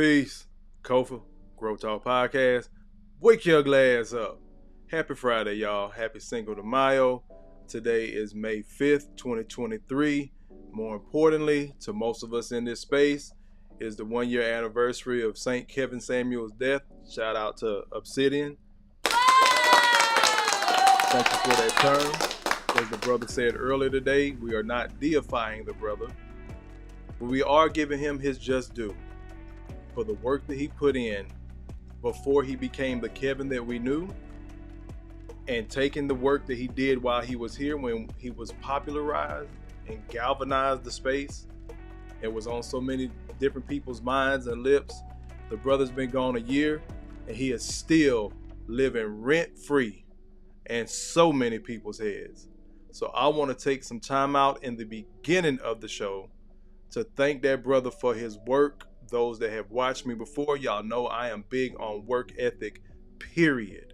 Peace. Kofa, G.R.O.W.T.H podcast. Wake your glass up. Happy Friday, y'all. Happy Cinco de Mayo. Today is May 5th, 2023. More importantly, to most of us in this space, is the 1 year anniversary of St. Kevin Samuel's death. Shout out to Obsidian. Thank you for that term. As the brother said earlier today, we are not deifying the brother, but we are giving him his just due for the work that he put in before he became the Kevin that we knew, and taking the work that he did while he was here when he was popularized and galvanized the space. It was on so many different people's minds and lips. The brother's been gone a year and he is still living rent-free in so many people's heads. So I want to take some time out in the beginning of the show to thank that brother for his work. Those that have watched me before, y'all know I am big on work ethic, period.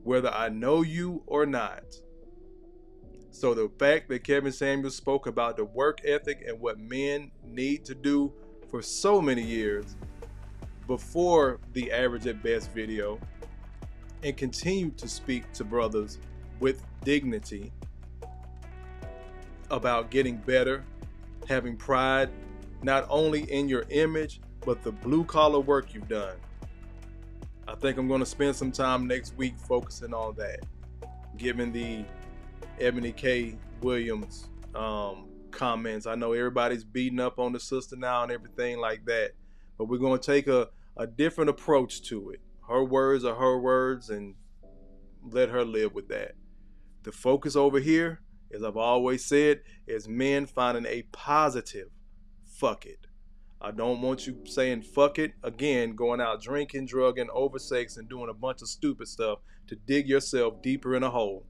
Whether I know you or not. So the fact that Kevin Samuel spoke about the work ethic and what men need to do for so many years before the Average at Best video, and continued to speak to brothers with dignity about getting better, having pride, not only in your image, but the blue collar work you've done. I think I'm going to spend some time next week focusing on that, given the Ebony K. Williams comments. I know everybody's beating up on the sister now and everything like that, but we're going to take a different approach to it. Her words are her words, and let her live with that. The focus over here, as I've always said, is men finding a positive fuck it. I don't want you saying fuck it again, going out drinking, drugging, oversex, and doing a bunch of stupid stuff to dig yourself deeper in a hole.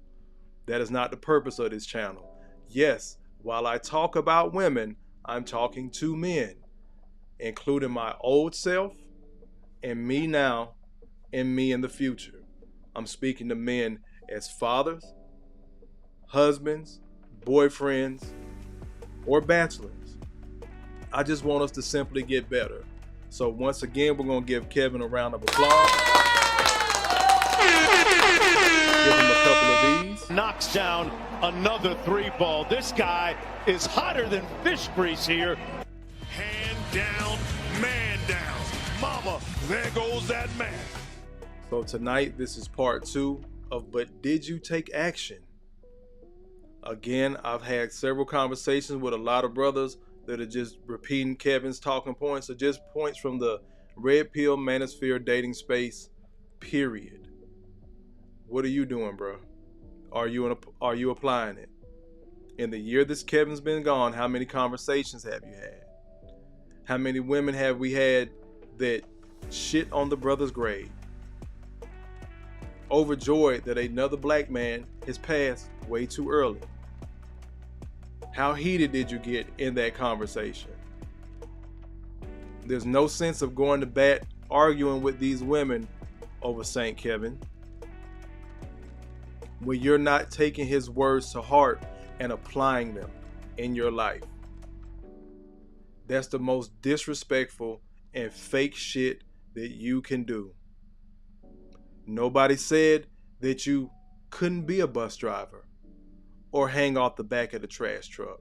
That is not the purpose of this channel. Yes, while I talk about women, I'm talking to men, including my old self and me now and me in the future. I'm speaking to men as fathers, husbands, boyfriends, or bachelors. I just want us to simply get better. So once again, we're going to give Kevin a round of applause. Give him a couple of these. Knocks down another three ball. This guy is hotter than fish grease here. Hand down, man down. Mama, there goes that man. So tonight, this is part 2 of But Did You Take Action? Again, I've had several conversations with a lot of brothers that are just repeating Kevin's talking points, or just points from the red pill manosphere dating space, period. What are you doing, bro? Are you applying it? In the year this Kevin's been gone, how many conversations have you had? How many women have we had that shit on the brother's grave, overjoyed that another black man has passed way too early? How heated did you get in that conversation? There's no sense of going to bat arguing with these women over St. Kevin when you're not taking his words to heart and applying them in your life. That's the most disrespectful and fake shit that you can do. Nobody said that you couldn't be a bus driver, or hang off the back of the trash truck,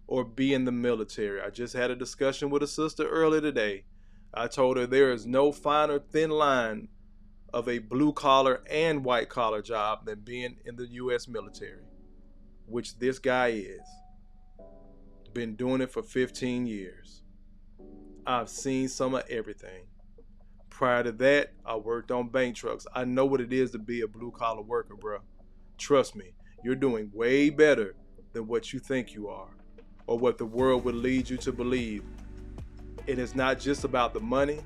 or be in the military. I just had a discussion with a sister earlier today. I told her there is no finer thin line of a blue collar and white collar job than being in the U.S. military, which this guy is. Been doing it for 15 years. I've seen some of everything. Prior to that, I worked on bank trucks. I know what it is to be a blue collar worker, bro. Trust me. You're doing way better than what you think you are, or what the world would lead you to believe. It is not just about the money,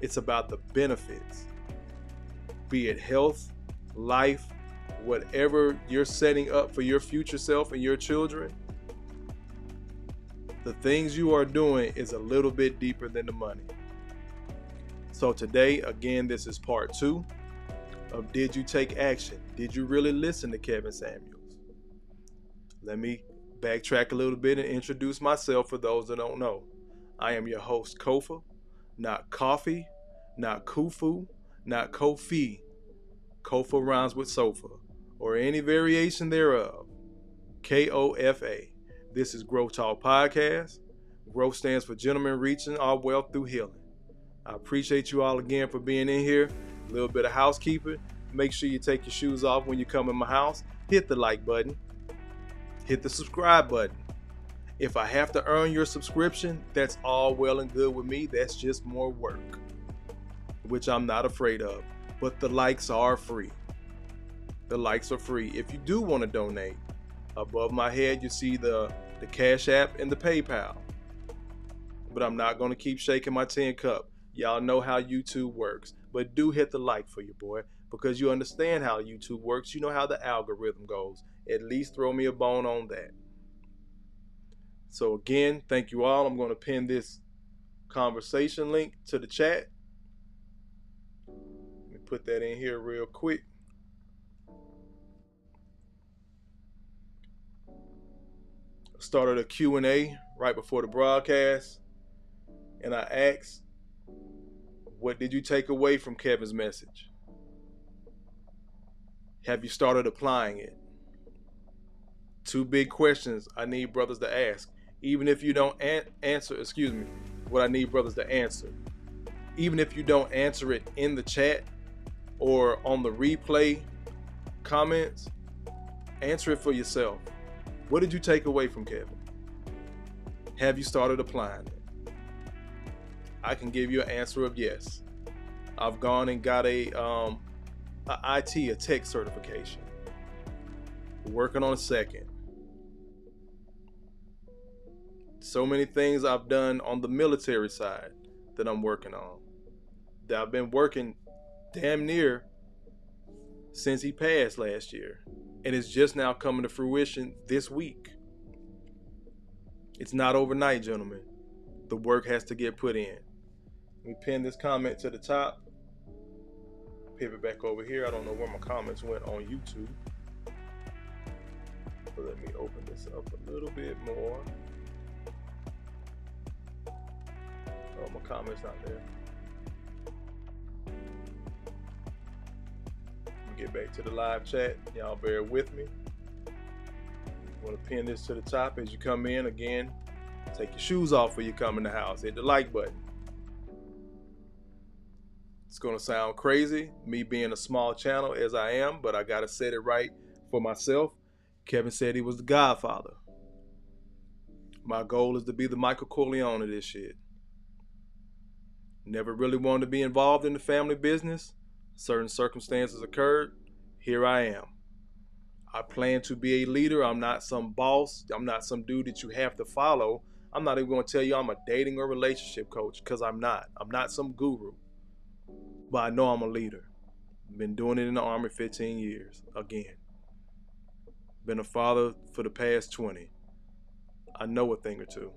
it's about the benefits. Be it health, life, whatever you're setting up for your future self and your children. The things you are doing is a little bit deeper than the money. So today, again, this is part 2 of Did You Take Action? Did you really listen to Kevin Samuels? Let me backtrack a little bit and introduce myself for those that don't know. I am your host, Kofa. not coffee, not kufu, not kofi. Kofa rhymes with sofa, or any variation thereof. Kofa. This is Growth Talk Podcast. Growth stands for Gentlemen Reaching Our Wealth Through Healing. I appreciate you all again for being in here. A little bit of housekeeping. Make sure you take your shoes off when you come in my house. Hit the like button. Hit the subscribe button. If I have to earn your subscription, that's all well and good with me. That's just more work, which I'm not afraid of. But the likes are free. The likes are free. If you do want to donate, above my head you see the Cash App and the PayPal. But I'm not going to keep shaking my tin cup. Y'all know how YouTube works. But do hit the like for your boy, because you understand how YouTube works. You know how the algorithm goes. At least throw me a bone on that. So again, thank you all. I'm going to pin this conversation link to the chat. Let me put that in here real quick. Started a Q&A right before the broadcast, and I asked, what did you take away from Kevin's message? Have you started applying it? Two big questions I need brothers to ask. Even if you don't answer, what I need brothers to answer. Even if you don't answer it in the chat or on the replay comments, answer it for yourself. What did you take away from Kevin? Have you started applying it? I can give you an answer of yes. I've gone and got a tech certification. Working on a second. So many things I've done on the military side that I'm working on. That I've been working damn near since he passed last year. And it's just now coming to fruition this week. It's not overnight, gentlemen. The work has to get put in. Let me pin this comment to the top. Pivot back over here. I don't know where my comments went on YouTube. So let me open this up a little bit more. Oh, my comment's not there. Get back to the live chat. Y'all bear with me. I'm going to pin this to the top as you come in. Again, take your shoes off when you come in the house. Hit the like button. It's going to sound crazy, me being a small channel as I am, but I got to set it right for myself. Kevin said he was the godfather. My goal is to be the Michael Corleone of this shit. Never really wanted to be involved in the family business. Certain circumstances occurred. Here I am. I plan to be a leader. I'm not some boss. I'm not some dude that you have to follow. I'm not even going to tell you I'm a dating or relationship coach, because I'm not. I'm not some guru. But I know I'm a leader. Been doing it in the Army 15 years. Again. Been a father for the past 20. I know a thing or two.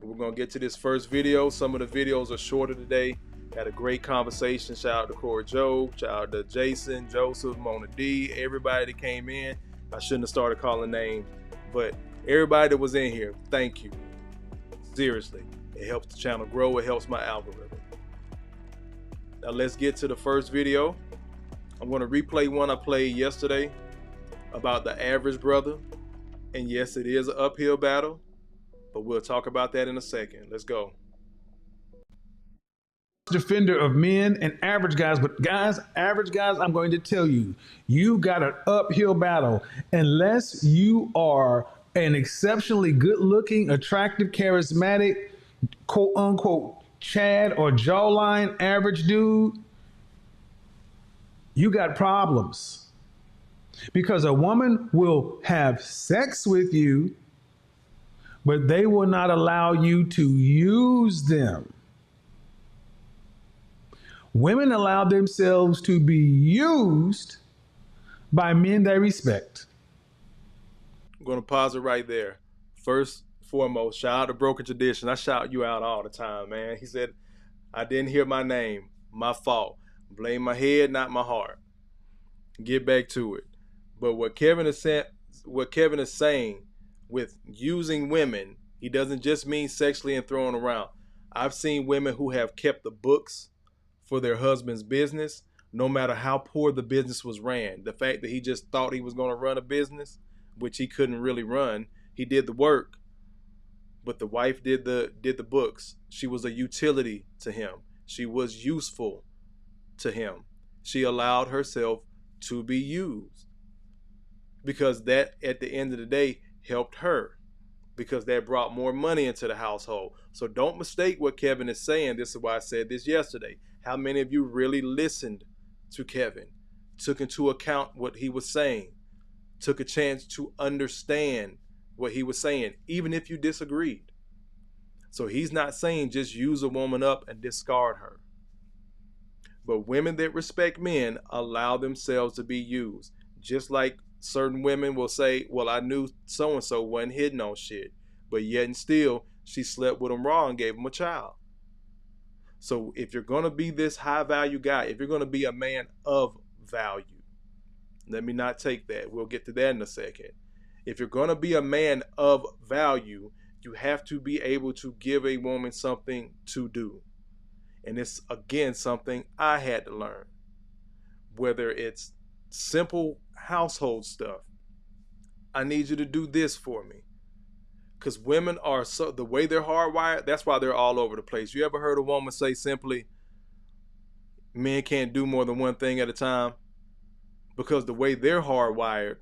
We're going to get to this first video. Some of the videos are shorter today. Had a great conversation. Shout out to Corey Joe. Shout out to Jason, Joseph, Mona D, everybody that came in. I shouldn't have started calling names, but everybody that was in here, thank you. Seriously, it helps the channel grow. It helps my algorithm. Now let's get to the first video. I'm going to replay one I played yesterday about the average brother. And yes, it is an uphill battle, but we'll talk about that in a second. Let's go. Defender of men and average guys, but guys, average guys, I'm going to tell you, you got an uphill battle unless you are an exceptionally good looking, attractive, charismatic, quote unquote, Chad or jawline average dude. You got problems, because a woman will have sex with you, but they will not allow you to use them. Women allow themselves to be used by men they respect. I'm going to pause it right there. First, foremost, shout out to Broken Tradition. I shout you out all the time, man. He said, I didn't hear my name. My fault. Blame my head, not my heart. Get back to it. But what Kevin is saying with using women, he doesn't just mean sexually and throwing around. I've seen women who have kept the books for their husband's business, no matter how poor the business was ran. The fact that he just thought he was going to run a business, which he couldn't really run, he did the work, but the wife did the books. She was a utility to him. She was useful to him. She allowed herself to be used because that, at the end of the day, helped her, because that brought more money into the household. So don't mistake what Kevin is saying. This is why I said this yesterday. How many of you really listened to Kevin, took into account what he was saying, took a chance to understand what he was saying, even if you disagreed? So he's not saying just use a woman up and discard her. But women that respect men allow themselves to be used. Just like certain women will say, well, I knew so-and-so wasn't hitting on shit, but yet and still, she slept with him raw and gave him a child. So if you're going to be this high value guy, if you're going to be a man of value, let me not take that. We'll get to that in a second. If you're going to be a man of value, you have to be able to give a woman something to do. And it's, again, something I had to learn. Whether it's simple household stuff. I need you to do this for me. Because women are so, the way they're hardwired, that's why they're all over the place. You ever heard a woman say simply, men can't do more than one thing at a time? Because the way they're hardwired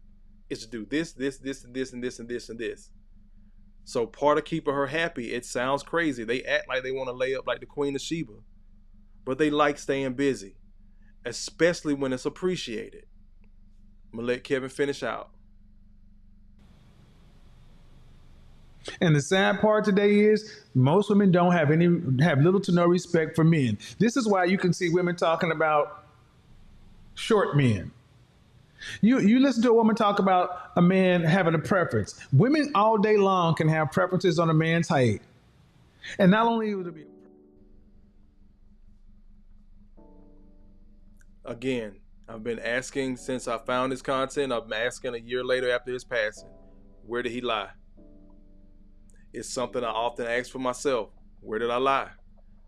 is to do this, this, this, and this, and this, and this, and this. So part of keeping her happy, it sounds crazy. They act like they want to lay up like the Queen of Sheba. But they like staying busy, especially when it's appreciated. I'm going to let Kevin finish out. And the sad part today is most women don't have little to no respect for men. This is why you can see women talking about short men. You listen to a woman talk about a man having a preference. Women all day long can have preferences on a man's height. And not only would it be... Again, I've been asking since I found his content. I'm asking a year later after his passing, where did he lie? It's something I often ask for myself. Where did I lie?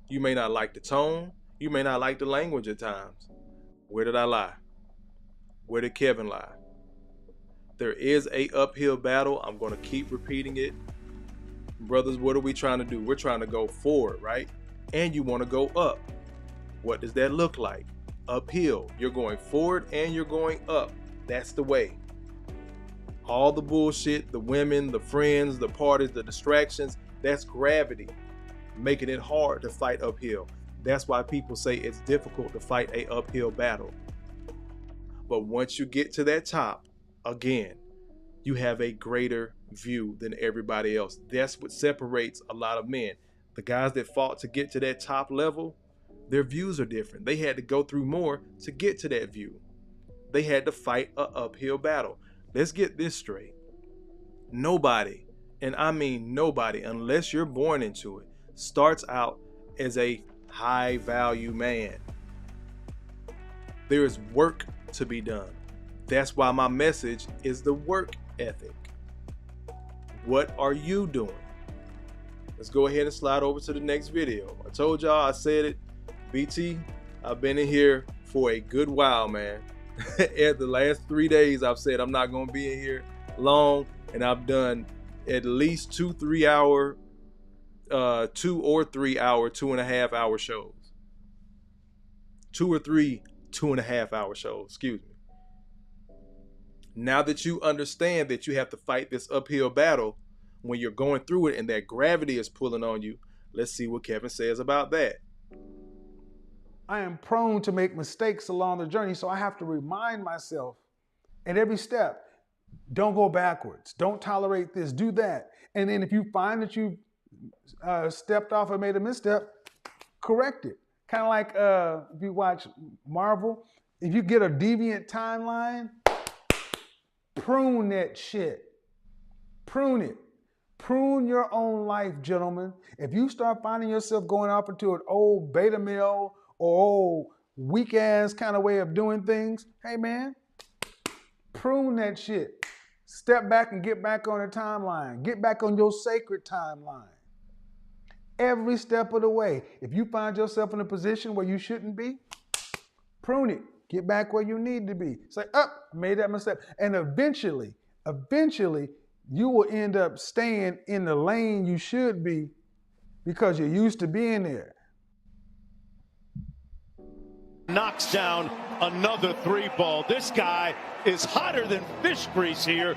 You may not like the tone. You may not like the language at times. Where did I lie? Where did Kevin lie? There is a uphill battle. I'm going to keep repeating it. Brothers, what are we trying to do? We're trying to go forward, right? And you want to go up. What does that look like? Uphill. You're going forward and you're going up. That's the way. All the bullshit, the women, the friends, the parties, the distractions, that's gravity, making it hard to fight uphill. That's why people say it's difficult to fight a uphill battle. But once you get to that top, again, you have a greater view than everybody else. That's what separates a lot of men. The guys that fought to get to that top level, their views are different. They had to go through more to get to that view. They had to fight an uphill battle. Let's get this straight. Nobody, and I mean nobody, unless you're born into it, starts out as a high value man. There is work to be done. That's why my message is the work ethic. What are you doing? Let's go ahead and slide over to the next video. I told y'all, I said it. BT, I've been in here for a good while, man. At the last 3 days, I've said I'm not going to be in here long, and I've done at least 2 or 3 hour, 2.5 hour shows. 2 or 3 2.5 hour shows, excuse me. Now that you understand that you have to fight this uphill battle when you're going through it and that gravity is pulling on you, let's see what Kevin says about that. I am prone to make mistakes along the journey, so I have to remind myself at every step, don't go backwards, don't tolerate this, do that. And then if you find that you've stepped off or made a misstep, correct it. Kind of like if you watch Marvel, if you get a deviant timeline, prune that shit. Prune it. Prune your own life, gentlemen. If you start finding yourself going off into an old beta male or old weak ass kind of way of doing things, hey man, prune that shit. Step back and get back on the timeline. Get back on your sacred timeline. Every step of the way. If you find yourself in a position where you shouldn't be, prune it. Get back where you need to be. Say, made that mistake. And eventually, you will end up staying in the lane you should be because you're used to being there. Knocks down another 3-ball. This guy is hotter than fish grease here.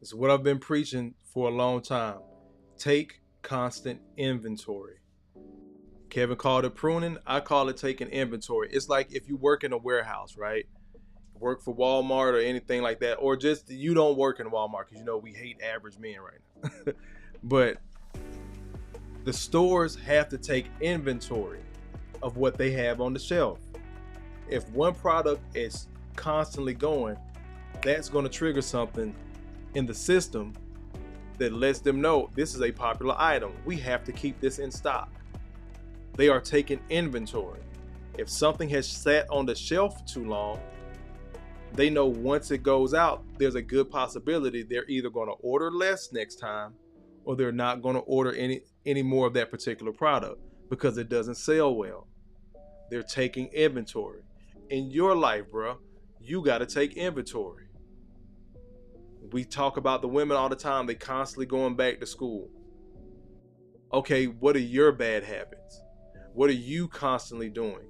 It's what I've been preaching for a long time. Take constant inventory. Kevin called it pruning. I call it taking inventory. It's like if you work in a warehouse, right? Work for Walmart or anything like that, or just you don't work in Walmart because you know we hate average men right now. But the stores have to take inventory of what they have on the shelf. If one product is constantly going, that's going to trigger something in the system that lets them know this is a popular item. We have to keep this in stock. They are taking inventory. If something has sat on the shelf for too long, they know once it goes out, there's a good possibility they're either going to order less next time or they're not going to order any more of that particular product because it doesn't sell well. They're taking inventory. In your life, bro, you got to take inventory. We talk about the women all the time. They constantly going back to school. Okay, what are your bad habits? What are you constantly doing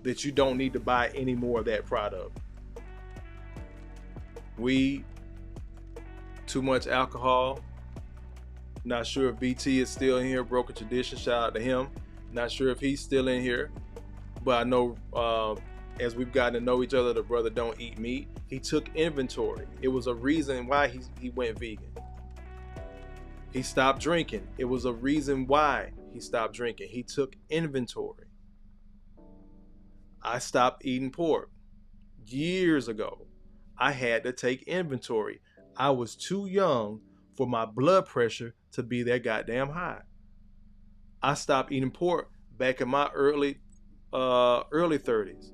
that you don't need to buy any more of that product? Weed, too much alcohol. Not sure if BT is still in here. Broken Tradition, shout out to him. Not sure if he's still in here, but I know as we've gotten to know each other, the brother don't eat meat. He took inventory. It was a reason why he went vegan. He stopped drinking. It was a reason why he stopped drinking. He took inventory. I stopped eating pork years ago. I had to take inventory. I was too young for my blood pressure to be that goddamn high. I stopped eating pork back in my early 30s.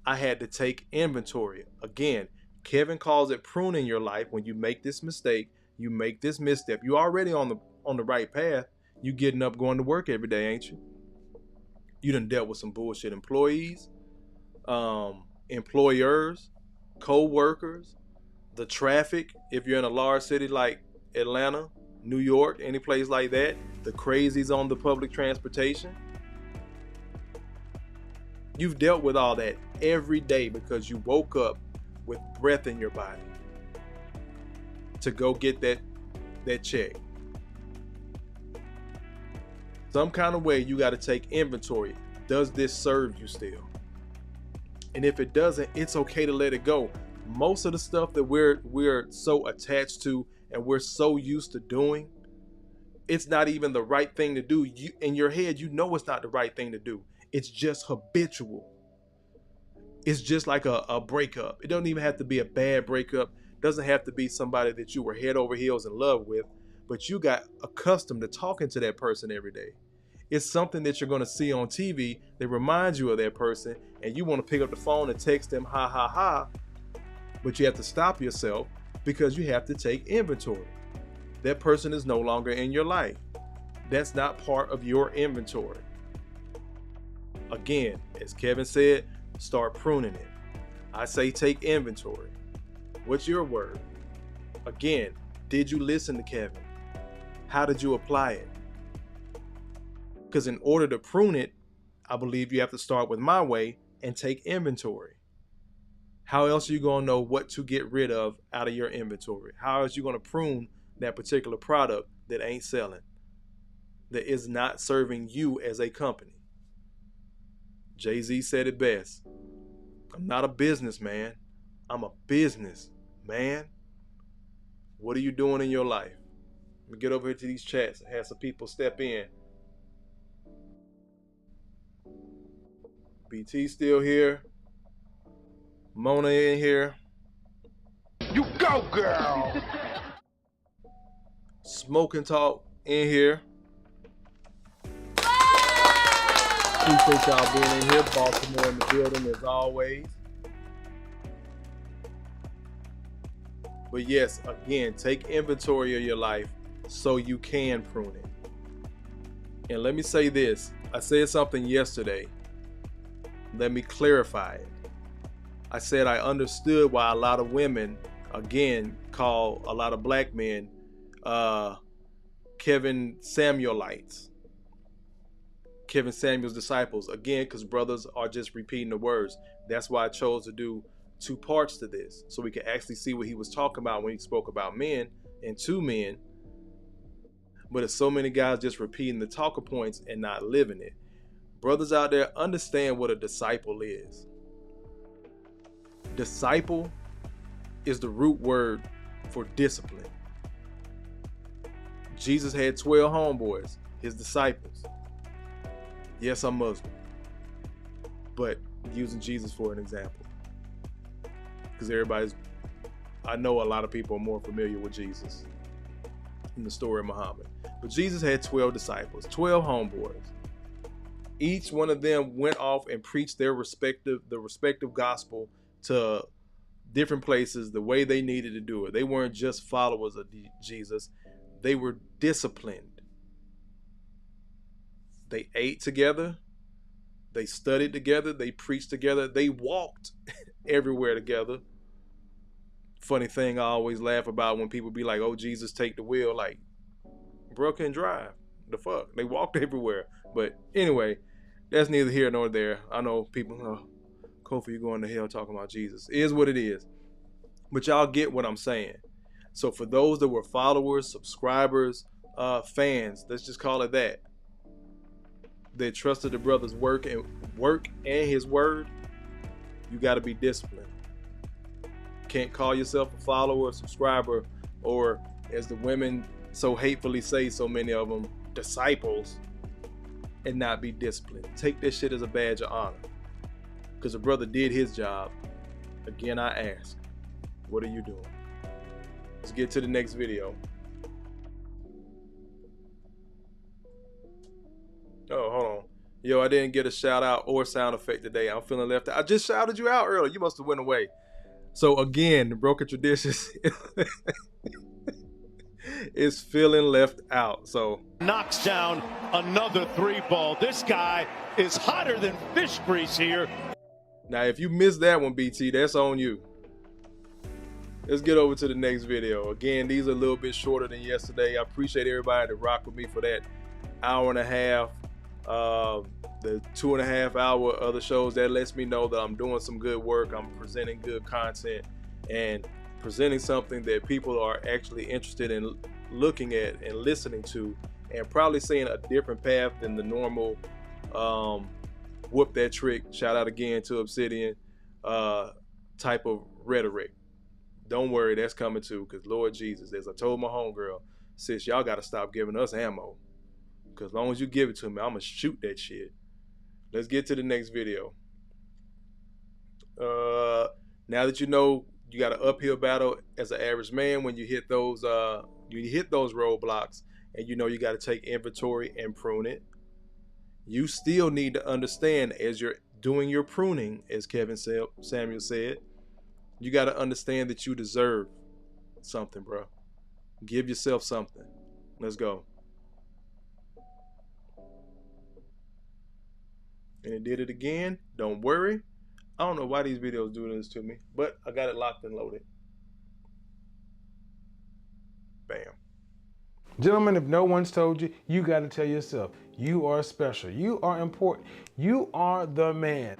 I had to take inventory. Again, Kevin calls it pruning your life. When you make this mistake, you make this misstep. You already on the right path. You getting up, going to work every day, ain't you? You done dealt with some bullshit employees, employers, co-workers, the traffic. If you're in a large city like Atlanta, New York, any place like that, the crazies on the public transportation. You've dealt with all that every day because you woke up with breath in your body to go get that check. Some kind of way you got to take inventory. Does this serve you still? And if it doesn't, it's okay to let it go. Most of the stuff that we're so attached to and we're so used to doing, it's not even the right thing to do. You, in your head, you know it's not the right thing to do. It's just habitual. It's just like a breakup. It doesn't even have to be a bad breakup. It doesn't have to be somebody that you were head over heels in love with, but you got accustomed to talking to that person every day. It's something that you're going to see on TV that reminds you of that person, and you want to pick up the phone and text them, ha, ha, ha, but you have to stop yourself because you have to take inventory. That person is no longer in your life. That's not part of your inventory. Again, as Kevin said, start pruning it. I say take inventory. What's your word? Again, did you listen to Kevin? How did you apply it? Because in order to prune it, I believe you have to start with my way and take inventory. How else are you going to know what to get rid of out of your inventory? How else are you going to prune that particular product that ain't selling, that is not serving you as a company? Jay-Z said it best. I'm not a businessman. I'm a business man. What are you doing in your life? Let me get over here to these chats and have some people step in. BT still here. Mona in here. You go, girl! Smoke and Talk in here. Appreciate y'all being in here. Baltimore in the building as always. But yes, again, take inventory of your life so you can prune it. And let me say this. I said something yesterday. Let me clarify it. I said I understood why a lot of women, again, call a lot of black men Kevin Samuelites. Kevin Samuel's disciples. Again, because brothers are just repeating the words. That's why I chose to do 2 parts to this, so we can actually see what he was talking about when he spoke about men and 2 men. But it's so many guys just repeating the talking points and not living it. Brothers out there, understand what a disciple is. Disciple is the root word for discipline. Jesus had 12 homeboys, his disciples. Yes, I'm Muslim, but using Jesus for an example, because I know a lot of people are more familiar with Jesus in the story of Muhammad. But Jesus had 12 disciples, 12 homeboys. Each one of them went off and preached the respective gospel to different places the way they needed to do it. They weren't just followers of Jesus. They were disciplined. They ate together. They studied together. They preached together. They walked everywhere together. Funny thing I always laugh about when people be like, oh, Jesus, take the wheel. Like, bro can drive. The fuck? They walked everywhere. But anyway, that's neither here nor there. I know people, Kofa, you going to hell talking about Jesus. It is what it is. But y'all get what I'm saying. So for those that were followers, subscribers, fans, let's just call it that, that trusted the brother's work and his word, you got to be disciplined. Can't call yourself a follower, subscriber, or as the women so hatefully say, so many of them, disciples, and not be disciplined. Take this shit as a badge of honor, because the brother did his job. Again, I ask, what are you doing? Let's get to the next video. Oh, hold on. Yo, I didn't get a shout out or sound effect today. I'm feeling left out. I just shouted you out earlier. You must have went away. So again, the broken traditions is feeling left out. So Knocks down another 3 ball. This guy is hotter than fish grease here. now, if you missed that one, BT, that's on you. Let's get over to the next video. Again, these are a little bit shorter than yesterday. I appreciate everybody that rocked with me for that hour and a half. The 2.5 hour other shows, that lets me know that I'm doing some good work. I'm presenting good content and presenting something that people are actually interested in looking at and listening to, and probably seeing a different path than the normal whoop that trick, shout out again to Obsidian, type of rhetoric. Don't worry, that's coming too, because Lord Jesus, as I told my homegirl, sis, y'all got to stop giving us ammo, because as long as you give it to me, I'm going to shoot that shit. Let's get to the next video. Now that you know you got an uphill battle as an average man when you hit those roadblocks, and you know you got to take inventory and prune it, you still need to understand, as you're doing your pruning, as Kevin Samuel said, you got to understand that you deserve something, bro. Give yourself something. Let's go. And it did it again. Don't worry. I don't know why these videos do this to me, but I got it locked and loaded. Bam. Gentlemen, if no one's told you, you got to tell yourself, you are special. You are important. You are the man.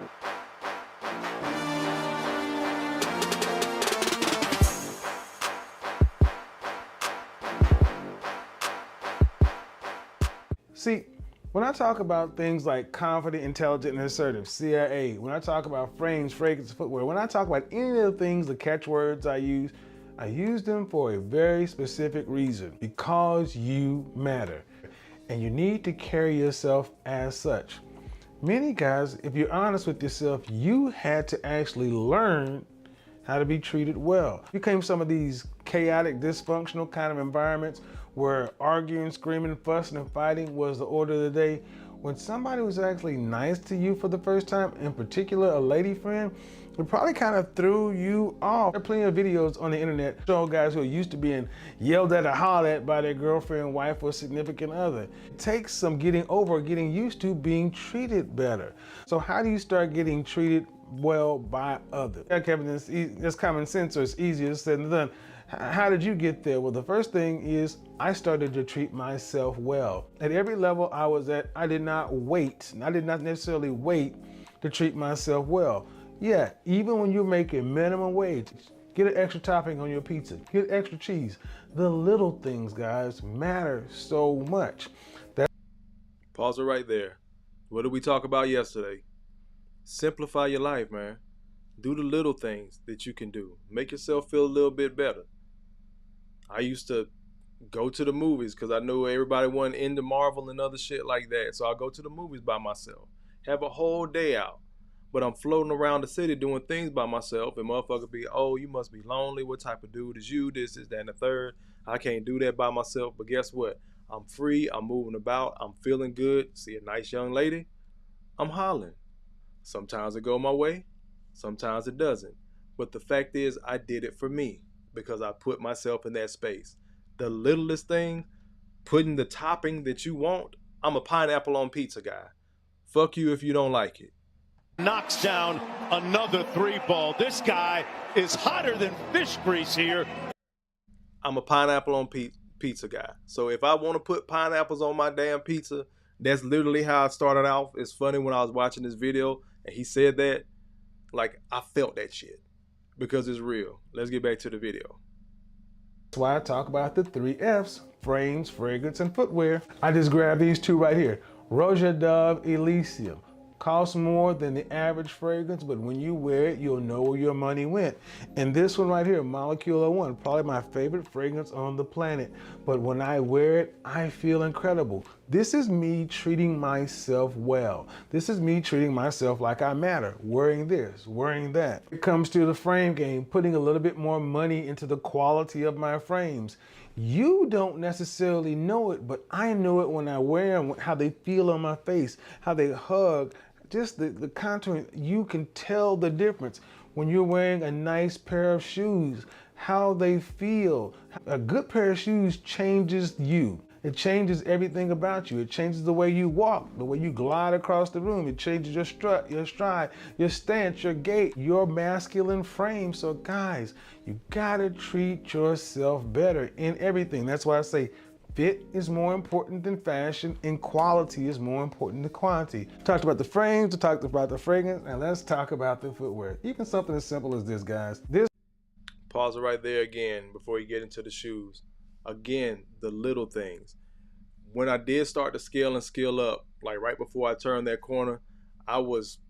See, when I talk about things like confident, intelligent, and assertive, CIA, when I talk about frames, fragrance, footwear, when I talk about any of the things, the catchwords I use them for a very specific reason, because you matter. And you need to carry yourself as such. Many guys, if you're honest with yourself, you had to actually learn how to be treated well. You came from some of these chaotic, dysfunctional kind of environments where arguing, screaming, fussing, and fighting was the order of the day. When somebody was actually nice to you for the first time, in particular a lady friend, It probably kind of threw you off. There are plenty of videos on the internet showing guys who are used to being yelled at or hollered at by their girlfriend, wife, or significant other. It takes some getting over, getting used to being treated better. So how do you start getting treated well by others? Yeah, Kevin, it's common sense, or it's easier said than done. How did you get there? Well, the first thing is I started to treat myself well. At every level I was at, I did not necessarily wait to treat myself well. Yeah, even when you're making minimum wage, get an extra topping on your pizza, get extra cheese. The little things, guys, matter so much. Pause it right there. What did we talk about yesterday? Simplify your life, man. Do the little things that you can do. Make yourself feel a little bit better. I used to go to the movies because I knew everybody wasn't into Marvel and other shit like that. So I go to the movies by myself. Have a whole day out. But I'm floating around the city doing things by myself, and motherfuckers be, oh, you must be lonely. What type of dude is you? This, that, and the third. I can't do that by myself. But guess what? I'm free. I'm moving about. I'm feeling good. See a nice young lady. I'm hollering. Sometimes it go my way. Sometimes it doesn't. But the fact is, I did it for me because I put myself in that space. The littlest thing, putting the topping that you want. I'm a pineapple on pizza guy. Fuck you if you don't like it. Knocks down another three ball. This guy is hotter than fish grease here. I'm a pineapple on pizza guy. So if I want to put pineapples on my damn pizza, that's literally how I started out. It's funny when I was watching this video and he said that, like I felt that shit because it's real. Let's get back to the video. That's why I talk about the 3 F's, frames, fragrance, and footwear. I just grabbed these two right here. G.R.O.W.T.H Elysium. Costs more than the average fragrance, but when you wear it, you'll know where your money went. And this one right here, Molecular One, probably my favorite fragrance on the planet. But when I wear it, I feel incredible. This is me treating myself well. This is me treating myself like I matter, wearing this, wearing that. It comes to the frame game, putting a little bit more money into the quality of my frames. You don't necessarily know it, but I know it when I wear them, how they feel on my face, how they hug, just the contour. You can tell the difference when you're wearing a nice pair of shoes, how they feel. A good pair of shoes changes you. It changes everything about you. It changes the way you walk, the way you glide across the room. It changes your strut, your stride, your stance, your gait, your masculine frame. So guys, you gotta treat yourself better in everything. That's why I say fit is more important than fashion and quality is more important than quantity. Talked about the frames, we talked about the fragrance, and let's talk about the footwear. Even something as simple as this, guys. Pause it right there again before you get into the shoes. Again, the little things. When I did start to scale and scale up, like right before I turned that corner, I was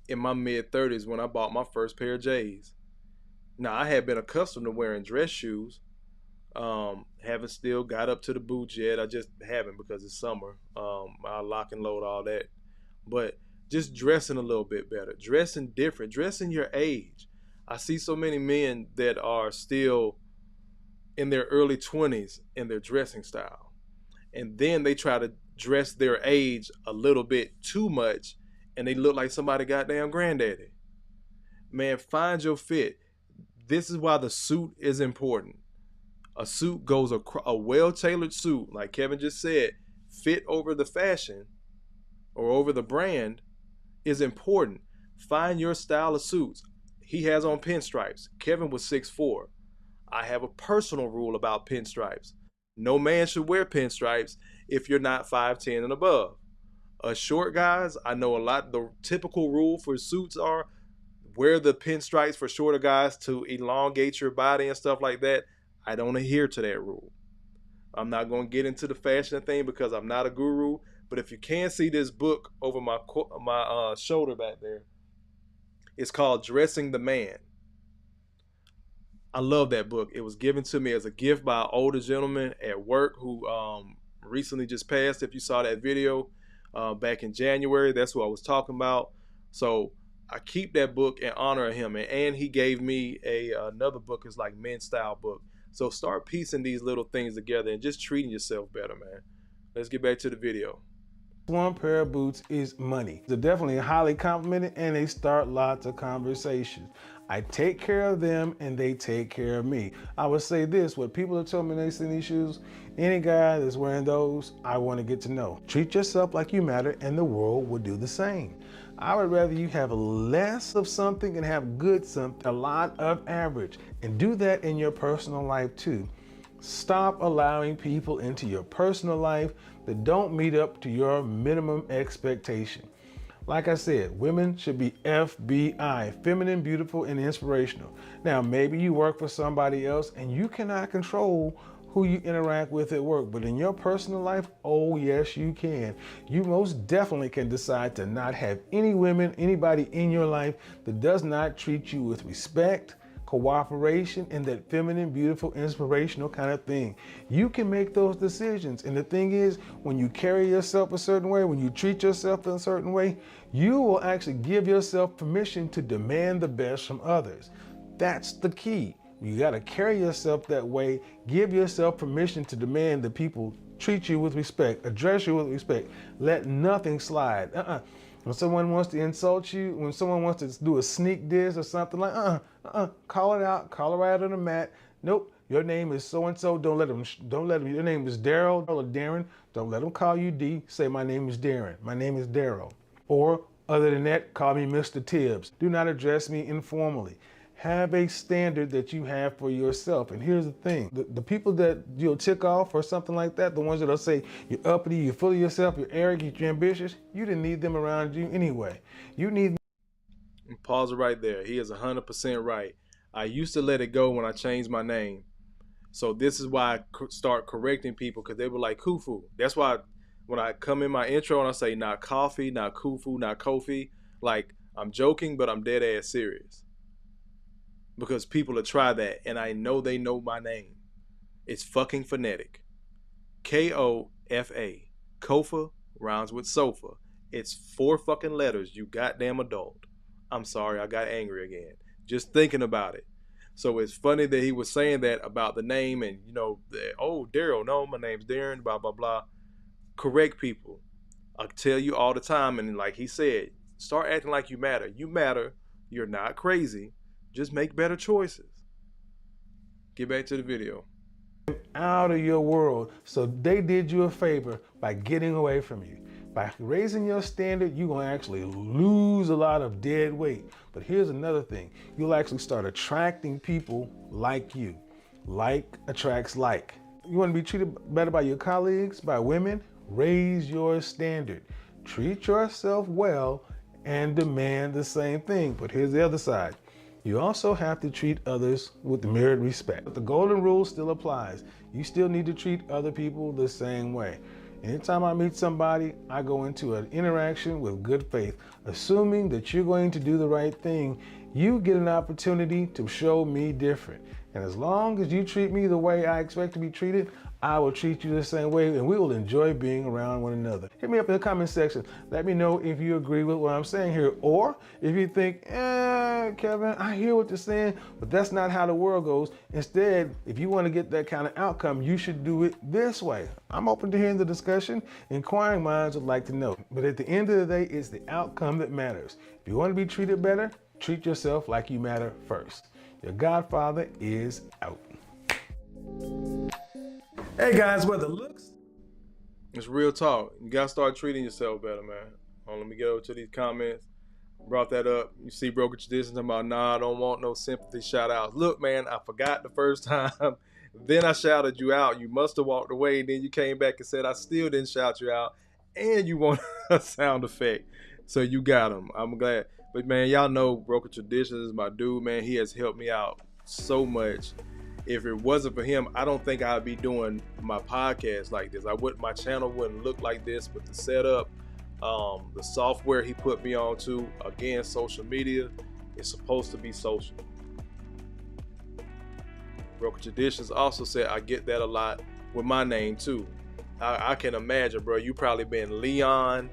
in my mid-30s when I bought my first pair of J's. Now, I had been accustomed to wearing dress shoes. Haven't still got up to the boots yet. I just haven't because it's summer. I lock and load all that. But just dressing a little bit better, dressing different, dressing your age. I see so many men that are still in their early 20s in their dressing style. And then they try to dress their age a little bit too much and they look like somebody goddamn granddaddy. Man, find your fit. This is why the suit is important. A suit goes a well-tailored suit, like Kevin just said, fit over the fashion or over the brand is important. Find your style of suits. He has on pinstripes. Kevin was 6'4". I have a personal rule about pinstripes. No man should wear pinstripes if you're not 5'10" and above. Short guys, I know a lot. The typical rule for suits are wear the pinstripes for shorter guys to elongate your body and stuff like that. I don't adhere to that rule. I'm not going to get into the fashion thing because I'm not a guru. But if you can see this book over my shoulder back there, it's called Dressing the Man. I love that book. It was given to me as a gift by an older gentleman at work who recently just passed. If you saw that video back in January, that's what I was talking about. So I keep that book in honor of him. And he gave me another book. It's like men's style book. So start piecing these little things together and just treating yourself better, man. Let's get back to the video. One pair of boots is money. They're definitely highly complimented and they start lots of conversations. I take care of them and they take care of me. I would say this, what people have told me they see these shoes, any guy that's wearing those, I want to get to know. Treat yourself like you matter and the world will do the same. I would rather you have less of something and have good something, a lot of average, and do that in your personal life too. Stop allowing people into your personal life that don't meet up to your minimum expectation. Like I said, women should be FBI, feminine, beautiful, and inspirational. Now, maybe you work for somebody else and you cannot control who you interact with at work, but in your personal life, oh yes, you can. You most definitely can decide to not have any women, anybody in your life that does not treat you with respect, cooperation, and that feminine, beautiful, inspirational kind of thing. You can make those decisions. And the thing is, when you carry yourself a certain way, when you treat yourself in a certain way, you will actually give yourself permission to demand the best from others. That's the key. You got to carry yourself that way, give yourself permission to demand that people treat you with respect, address you with respect, let nothing slide. When someone wants to insult you, when someone wants to do a sneak diss or something like, call it out, call it right on the mat. Nope, your name is so-and-so, don't let them, your name is Daryl or Darren, don't let them call you D, say my name is Darren, my name is Daryl. Or other than that, call me Mr. Tibbs. Do not address me informally. Have a standard that you have for yourself. And here's the thing, the people that you'll tick off or something like that, the ones that'll say you're uppity, you're full of yourself, you're arrogant, you're ambitious, you didn't need them around you anyway. You need. Pause it right there. He is 100% right. I used to let it go when I changed my name. So this is why I start correcting people, because they were like Kufu. That's why when I come in my intro and I say not coffee, not Kufu, not Kofi, like I'm joking, but I'm dead ass serious. Because people will try that, and I know they know my name. It's fucking phonetic. Kofa. Kofa rhymes with sofa. It's 4 fucking letters, you goddamn adult. I'm sorry, I got angry again. Just thinking about it. So it's funny that he was saying that about the name and, oh, Daryl, no, my name's Darren, blah, blah, blah. Correct people. I tell you all the time, and like he said, start acting like you matter. You matter. You're not crazy. Just make better choices. Get back to the video. Out of your world. So they did you a favor by getting away from you. By raising your standard, you're going to actually lose a lot of dead weight. But here's another thing. You'll actually start attracting people like you. Like attracts like. You want to be treated better by your colleagues, by women? Raise your standard. Treat yourself well and demand the same thing. But here's the other side. You also have to treat others with mirrored respect. But the golden rule still applies. You still need to treat other people the same way. Anytime I meet somebody, I go into an interaction with good faith, assuming that you're going to do the right thing. You get an opportunity to show me different. And as long as you treat me the way I expect to be treated, I will treat you the same way, and we will enjoy being around one another. Hit me up in the comment section. Let me know if you agree with what I'm saying here, or if you think, Kevin, I hear what you're saying, but that's not how the world goes. Instead, if you want to get that kind of outcome, you should do it this way. I'm open to hearing the discussion. Inquiring minds would like to know. But at the end of the day, it's the outcome that matters. If you want to be treated better, treat yourself like you matter first. Your Godfather is out. Hey guys, whether looks. It's real talk. You gotta start treating yourself better, man. Let me get over to these comments. Brought that up. You see Broker Tradition talking about, nah, I don't want no sympathy shout outs. Look, man, I forgot the first time. Then I shouted you out. You must have walked away. And then you came back and said, I still didn't shout you out. And you want a sound effect. So you got them. I'm glad. But man, y'all know Broker Tradition is my dude, man. He has helped me out so much. If it wasn't for him, I don't think I'd be doing my podcast like this. My channel wouldn't look like this with the setup, the software he put me on to. Again, social media is supposed to be social. Broker Traditions also said I get that a lot with my name too. I can imagine, bro. You probably been Leon,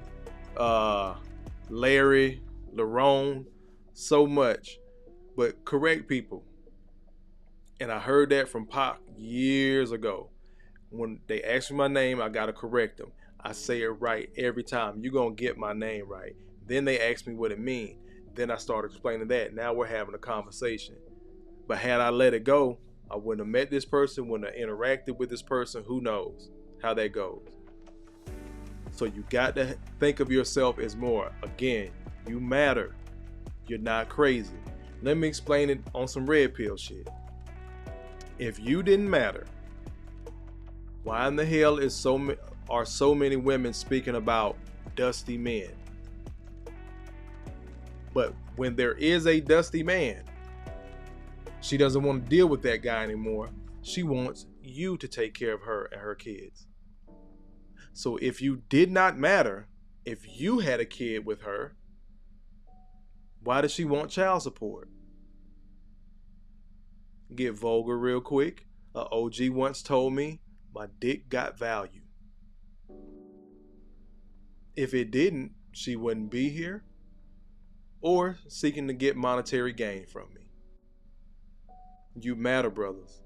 Larry, Lerone, so much. But correct people. And I heard that from Pac years ago. When they asked me my name, I gotta correct them. I say it right every time. You're going to get my name right. Then they ask me what it means. Then I start explaining that. Now we're having a conversation. But had I let it go, I wouldn't have met this person, wouldn't have interacted with this person. Who knows how that goes? So you got to think of yourself as more. Again, you matter. You're not crazy. Let me explain it on some red pill shit. If you didn't matter, why in the hell are so many women speaking about dusty men? But when there is a dusty man, she doesn't want to deal with that guy anymore. She wants you to take care of her and her kids. So if you did not matter, if you had a kid with her, why does she want child support? Get vulgar real quick. A OG once told me, my dick got value. If it didn't, she wouldn't be here or seeking to get monetary gain from me. You matter, brothers.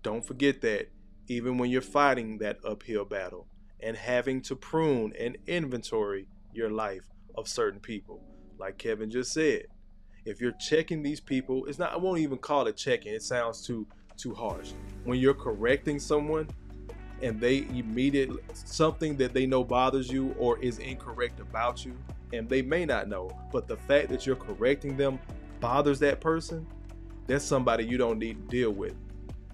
Don't forget that, even when you're fighting that uphill battle and having to prune and inventory your life of certain people. Like Kevin just said, if you're checking these people, it's not, I won't even call it checking. It sounds too harsh. When you're correcting someone and they immediately, something that they know bothers you or is incorrect about you, and they may not know, but the fact that you're correcting them bothers that person, that's somebody you don't need to deal with.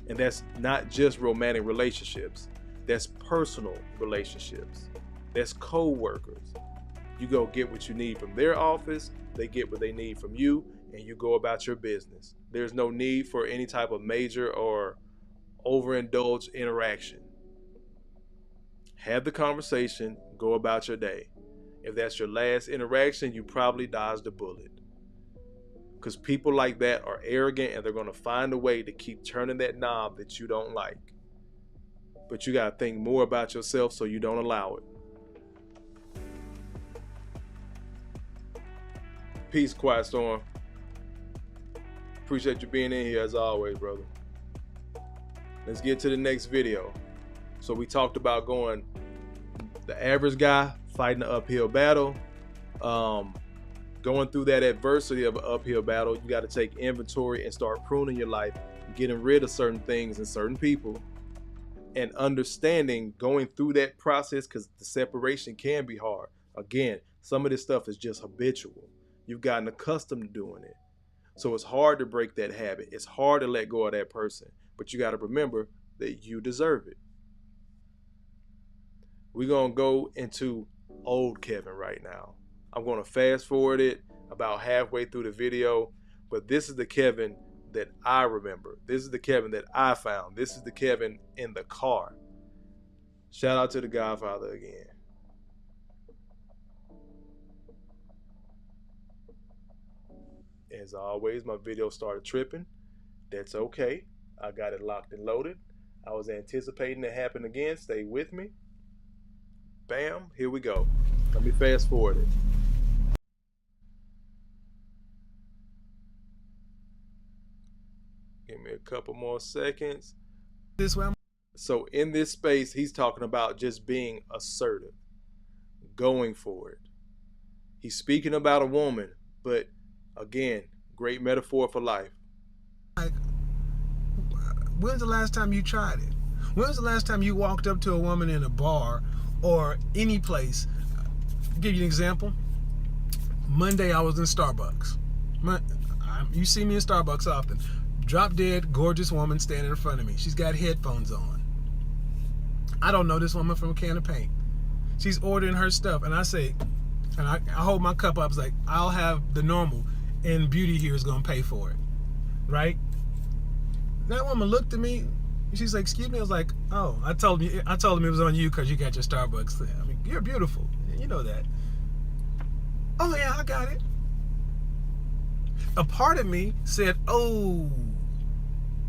And that's not just romantic relationships. That's personal relationships. That's co-workers. You go get what you need from their office, they get what they need from you, and you go about your business. There's no need for any type of major or overindulged interaction. Have the conversation, go about your day. If that's your last interaction, you probably dodged a bullet. Because people like that are arrogant and they're going to find a way to keep turning that knob that you don't like. But you got to think more about yourself so you don't allow it. Peace, Quiet Storm. Appreciate you being in here as always, brother. Let's get to the next video. So we talked about going the average guy fighting an uphill battle. Going through that adversity of an uphill battle, you got to take inventory and start pruning your life, getting rid of certain things and certain people, and understanding going through that process, because the separation can be hard. Again, some of this stuff is just habitual. You've gotten accustomed to doing it. So it's hard to break that habit. It's hard to let go of that person, but you got to remember that you deserve it. We're going to go into old Kevin right now. I'm going to fast forward it about halfway through the video, but this is the Kevin that I remember. This is the Kevin that I found. This is the Kevin in the car. Shout out to the Godfather again. As always, my video started tripping. That's okay. I got it locked and loaded. I was anticipating it happen again. Stay with me. Bam, here we go. Let me fast forward it. Give me a couple more seconds. This way. So in this space, he's talking about just being assertive, going for it. He's speaking about a woman, but again, great metaphor for life. Like, when's the last time you tried it? When's the last time you walked up to a woman in a bar or any place? I'll give you an example. Monday, I was in Starbucks. You see me in Starbucks often. Drop dead, gorgeous woman standing in front of me. She's got headphones on. I don't know this woman from a can of paint. She's ordering her stuff, and I say, and I hold my cup up. I was like, I'll have the normal, and Beauty here is gonna pay for it, right? That woman looked at me. She's like, "Excuse me." I was like, "Oh, I told him it was on you because you got your Starbucks thing. I mean, you're beautiful. You know that." "Oh yeah, I got it." A part of me said, "Oh,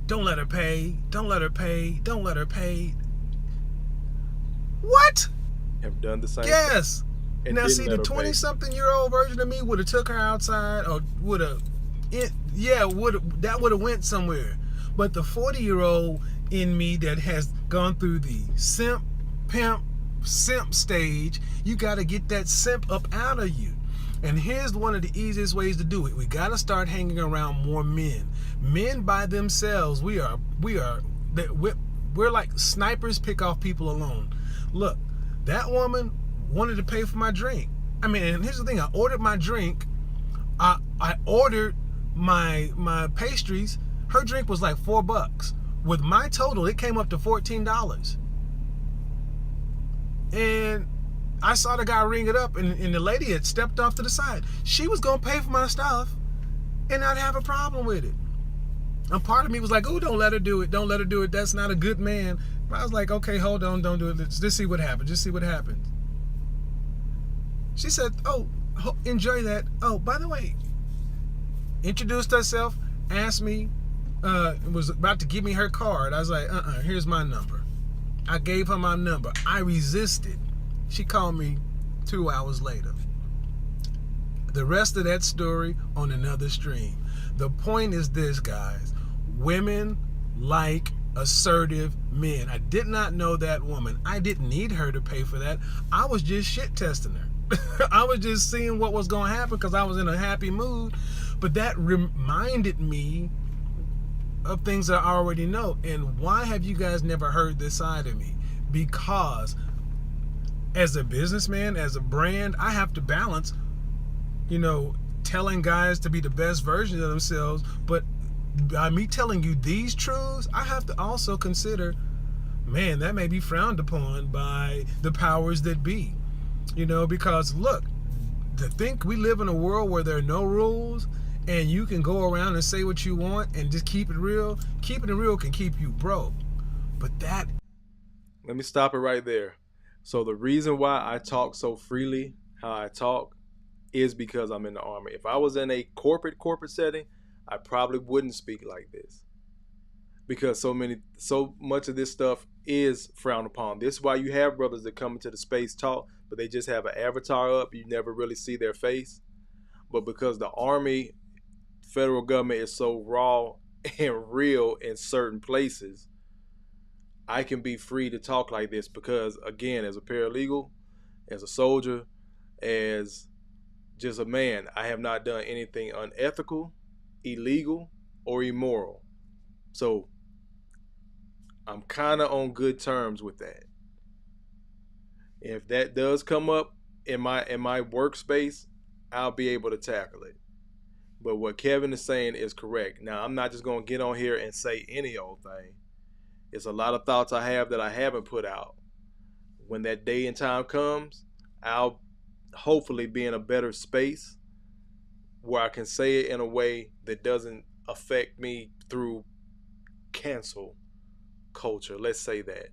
don't let her pay. Don't let her pay. Don't let her pay." What? Have done the same. Yes. And Now see, the let her pay. 20-something-year-old version of me would have took her outside, or would have, that would have went somewhere. But the 40-year-old in me that has gone through the simp, pimp, simp stage, you got to get that simp up out of you. And here's one of the easiest ways to do it. We got to start hanging around more men. Men by themselves, we're like snipers, pick off people alone. Look, that woman wanted to pay for my drink. I mean, and here's the thing, I ordered my drink. I ordered my pastries. Her drink was like $4. With my total, it came up to $14. And I saw the guy ring it up, and the lady had stepped off to the side. She was going to pay for my stuff and not have a problem with it. And part of me was like, oh, don't let her do it. Don't let her do it. That's not a good man. But I was like, okay, hold on. Don't do it. Let's just see what happens. Just see what happens. She said, oh, enjoy that. Oh, by the way, introduced herself, asked me, was about to give me her card. I was like, here's my number. I gave her my number. I resisted. She called me 2 hours later. The rest of that story on another stream. The point is this, guys. Women like assertive men. I did not know that woman. I didn't need her to pay for that. I was just shit testing her. I was just seeing what was going to happen because I was in a happy mood. But that reminded me of things that I already know. And why have you guys never heard this side of me? Because as a businessman, as a brand, I have to balance, telling guys to be the best version of themselves. But by me telling you these truths, I have to also consider, man, that may be frowned upon by the powers that be. Because look, to think we live in a world where there are no rules and you can go around and say what you want and just keep it real, keeping it real can keep you broke. But that... Let me stop it right there. So the reason why I talk so freely, how I talk, is because I'm in the Army. If I was in a corporate setting, I probably wouldn't speak like this. Because so much of this stuff is frowned upon. This is why you have brothers that come into the space talk, but they just have an avatar up. You never really see their face. But because the Army, federal government is so raw and real in certain places, I can be free to talk like this because, again, as a paralegal, as a soldier, as just a man, I have not done anything unethical, illegal, or immoral. So I'm kind of on good terms with that. If that does come up in my workspace, I'll be able to tackle it. But what Kevin is saying is correct. Now, I'm not just going to get on here and say any old thing. It's a lot of thoughts I have that I haven't put out. When that day and time comes, I'll hopefully be in a better space where I can say it in a way that doesn't affect me through cancel culture. Let's say that.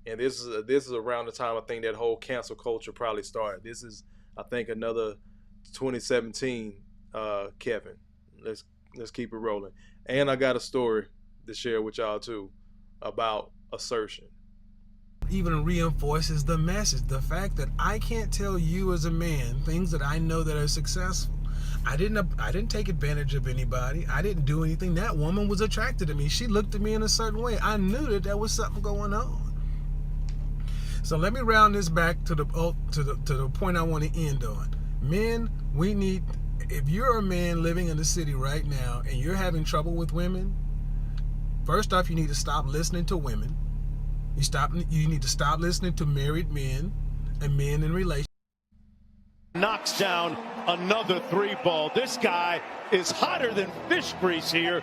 And this is around the time I think that whole cancel culture probably started. This is, I think, another 2017 Kevin. Let's keep it rolling. And I got a story to share with y'all too about assertion. Even reinforces the message, the fact that I can't tell you as a man things that I know that are successful. I didn't take advantage of anybody. I didn't do anything. That woman was attracted to me. She looked at me in a certain way. I knew that there was something going on. So let me round this back to the point I want to end on. Men, we need, if you're a man living in the city right now and you're having trouble with women, first off, you need to stop listening to women. You need to stop listening to married men and men in relationships. Knocks down another three ball. This guy is hotter than fish grease here.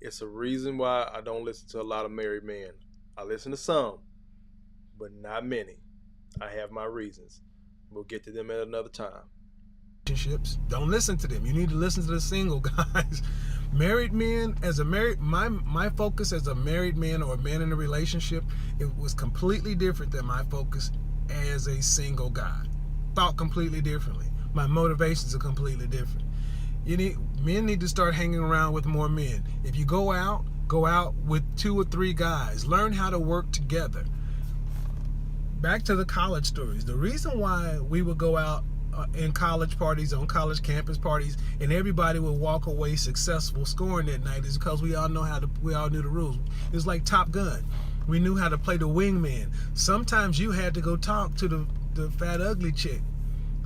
It's a reason why I don't listen to a lot of married men. I listen to some, but not many. I have my reasons. We'll get to them at another time. Don't listen to them. You need to listen to the single guys. Married men, my focus as a married man or a man in a relationship, it was completely different than my focus as a single guy. Thought completely differently. My motivations are completely different. Men need to start hanging around with more men. If you go out with 2 or 3 guys. Learn how to work together. Back to the college stories. The reason why we would go out in college parties, on college campus parties, and everybody would walk away successful scoring that night is because we all knew the rules. It's like Top Gun. We knew how to play the wingman. Sometimes you had to go talk to the fat ugly chick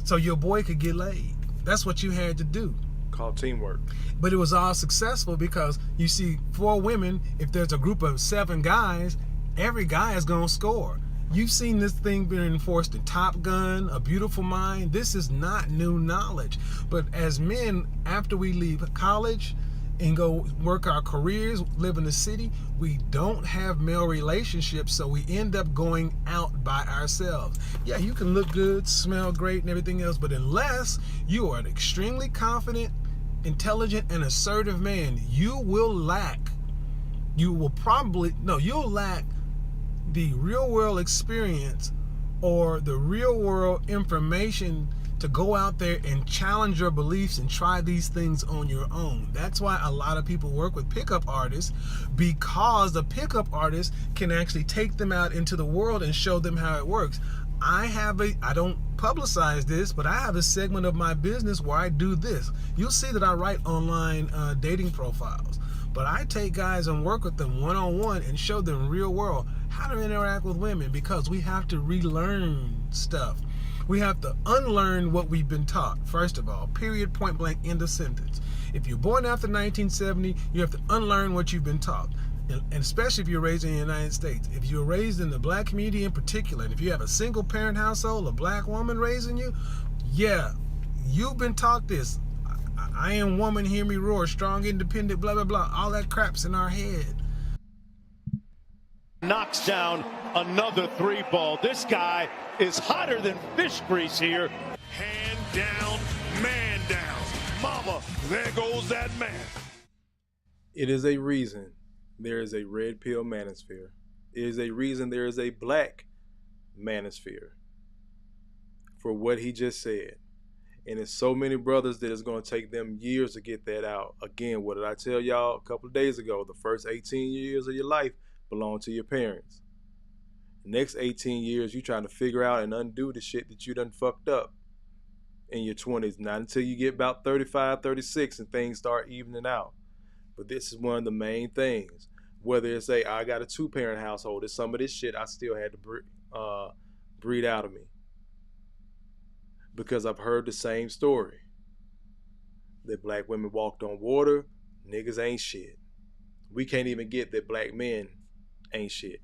so your boy could get laid. That's what you had to do. Called teamwork. But it was all successful because you see 4 women, if there's a group of 7 guys, every guy is going to score. You've seen this thing being enforced in Top Gun, A Beautiful Mind. This is not new knowledge. But as men, after we leave college and go work our careers, live in the city, we don't have male relationships, so we end up going out by ourselves. Yeah, you can look good, smell great, and everything else, but unless you are an extremely confident, intelligent, and assertive man, you'll lack the real world experience or the real world information to go out there and challenge your beliefs and try these things on your own. That's why a lot of people work with pickup artists, because the pickup artist can actually take them out into the world and show them how it works. I don't publicize this, but I have a segment of my business where I do this. You'll see that I write online dating profiles, but I take guys and work with them one-on-one and show them real world how to interact with women, because we have to relearn stuff. We have to unlearn what we've been taught, first of all, period, point blank, end of sentence. If you're born after 1970, you have to unlearn what you've been taught. And especially if you're raised in the United States. If you're raised in the black community in particular, and if you have a single parent household, a black woman raising you, yeah, you've been taught this. I am woman, hear me roar, strong, independent, blah, blah, blah. All that crap's in our head. Knocks down another 3-ball. This guy is hotter than fish grease here. Hand down, man down. Mama, there goes that man. It is a reason there is a red pill manosphere. It is a reason there is a black manosphere for what he just said. And it's so many brothers that it's going to take them years to get that out. Again, what did I tell y'all a couple of days ago? The first 18 years of your life belong to your parents. The next 18 years, you trying to figure out and undo the shit that you done fucked up in your 20s. Not until you get about 35, 36 and things start evening out. But this is one of the main things. Whether it's I got a 2-parent household, it's some of this shit I still had to breed out of me. Because I've heard the same story. That black women walked on water, niggas ain't shit. We can't even get that black men ain't shit.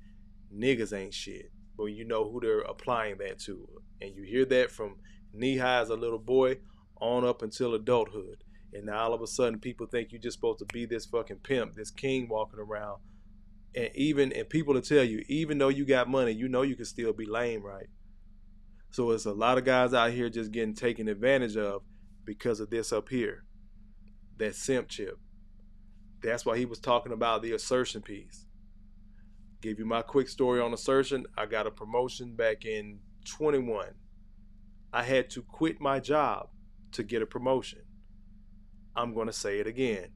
Niggas ain't shit. But you know who they're applying that to. And you hear that from knee-high as a little boy on up until adulthood. And now all of a sudden people think you're just supposed to be this fucking pimp, this king walking around. And people will tell you, even though you got money, you know you can still be lame, right? So it's a lot of guys out here just getting taken advantage of because of this up here. That simp chip. That's why he was talking about the assertion piece. Give you my quick story on assertion. I got a promotion back in 21. I had to quit my job to get a promotion. I'm going to say it again.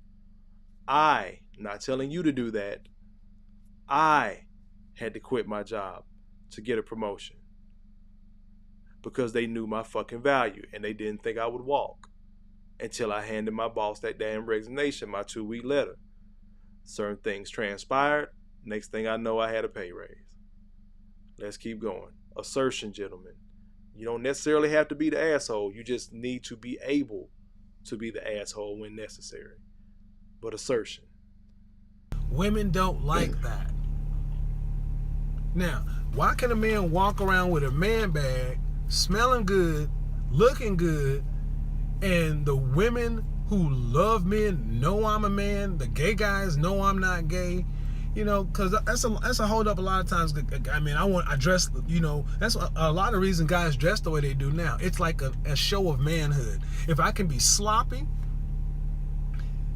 I'm not telling you to do that. I had to quit my job to get a promotion because they knew my fucking value and they didn't think I would walk until I handed my boss that damn resignation, my 2-week letter. Certain things transpired. Next thing I know, I had a pay raise. Let's keep going. Assertion, gentlemen. You don't necessarily have to be the asshole. You just need to be able to be the asshole when necessary. But assertion. Women don't like that. Now, why can a man walk around with a man bag, smelling good, looking good, and the women who love men know I'm a man, the gay guys know I'm not gay? You know, because that's a hold up a lot of times. I mean, I dress, you know, that's a lot of reason guys dress the way they do now. It's like a show of manhood. If I can be sloppy,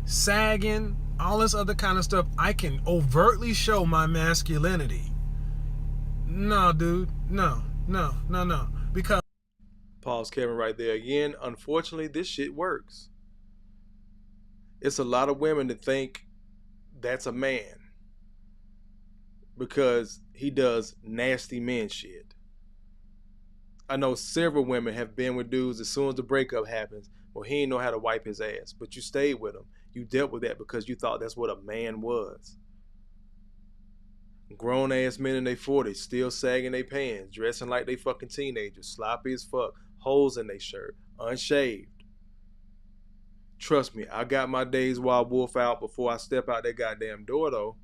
sagging, all this other kind of stuff, I can overtly show my masculinity. No, dude. No. Because... Pause, Kevin, right there again. Unfortunately, this shit works. It's a lot of women that think that's a man because he does nasty man shit. I know several women have been with dudes as soon as the breakup happens. Well, he didn't know how to wipe his ass, but you stayed with him. You dealt with that because you thought that's what a man was. Grown ass men in their 40s still sagging their pants, dressing like they fucking teenagers, sloppy as fuck, holes in their shirt, unshaved. Trust me, I got my days wild wolf out before I step out that goddamn door though.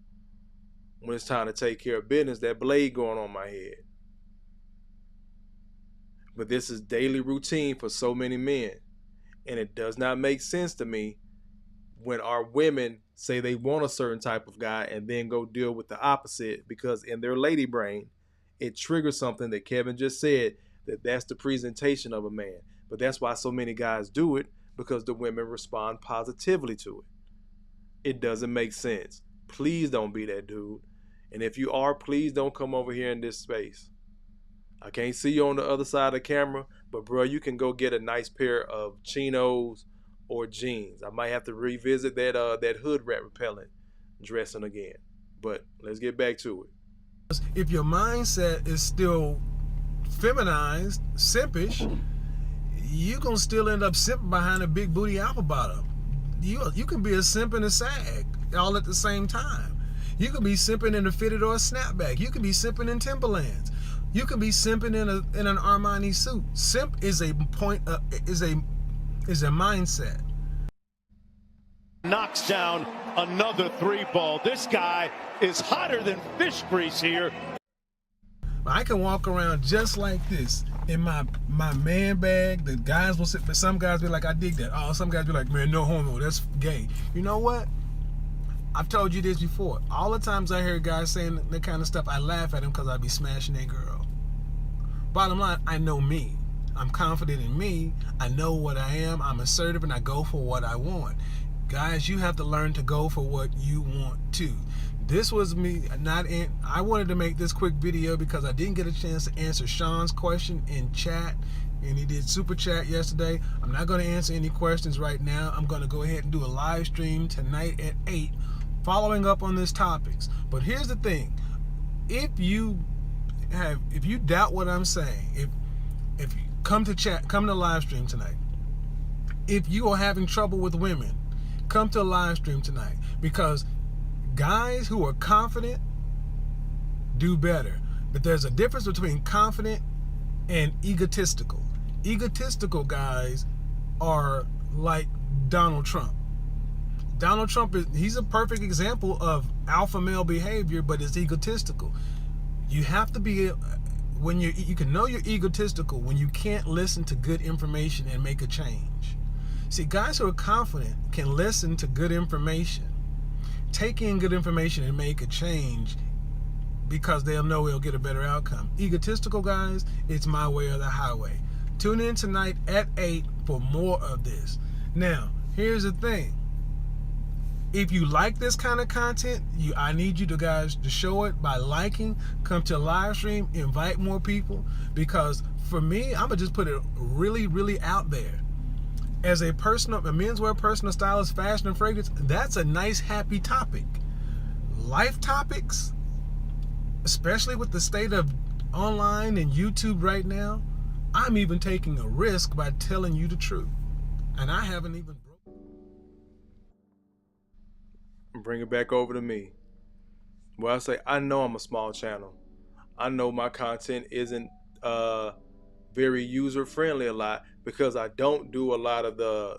When it's time to take care of business, that blade going on my head. But this is daily routine for so many men. And it does not make sense to me when our women say they want a certain type of guy and then go deal with the opposite, because in their lady brain, it triggers something that Kevin just said, that's the presentation of a man. But that's why so many guys do it, because the women respond positively to it. It doesn't make sense. Please don't be that dude. And if you are, please don't come over here in this space. I can't see you on the other side of the camera, but bro, you can go get a nice pair of chinos or jeans. I might have to revisit that hood rat repellent dressing again. But let's get back to it. If your mindset is still feminized, simpish, you gonna still end up simping behind a big booty apple bottom. You can be a simp and a sag all at the same time. You can be simping in a fitted or a snapback. You can be simping in Timberlands. You can be simping in an Armani suit. Simp is a mindset. Knocks down another three ball. This guy is hotter than fish grease here. I can walk around just like this in my man bag. The guys will sit, but some guys be like, I dig that. Oh, some guys be like, man, no homo, that's gay. You know what? I've told you this before. All the times I hear guys saying that kind of stuff, I laugh at them because I be smashing that girl. Bottom line, I know me. I'm confident in me. I know what I am. I'm assertive and I go for what I want. Guys, you have to learn to go for what you want to. This was me I wanted to make this quick video because I didn't get a chance to answer Sean's question in chat, and he did super chat yesterday. I'm not going to answer any questions right now. I'm going to go ahead and do a live stream tonight at 8 following up on these topics. But here's the thing. If you doubt what I'm saying, if you come to live stream tonight. If you are having trouble with women, come to a live stream tonight, because guys who are confident do better. But there's a difference between confident and egotistical. Egotistical guys are like Donald Trump. Donald Trump he's a perfect example of alpha male behavior, but it's egotistical. You have to be, when you can know you're egotistical when you can't listen to good information and make a change. See, guys who are confident can listen to good information, take in good information and make a change because they'll know they'll get a better outcome. Egotistical guys, it's my way or the highway. Tune in tonight at 8 for more of this. Now, here's the thing. If you like this kind of content, I need you guys to show it by liking, come to a live stream, invite more people, because for me, I'm gonna just put it really, really out there. As a menswear personal stylist, fashion and fragrance, that's a nice, happy topic. Life topics, especially with the state of online and YouTube right now, I'm even taking a risk by telling you the truth. And I haven't even Bring it back over to me. Well, I say, I know I'm a small channel. I know my content isn't very user friendly a lot, because I don't do a lot of the,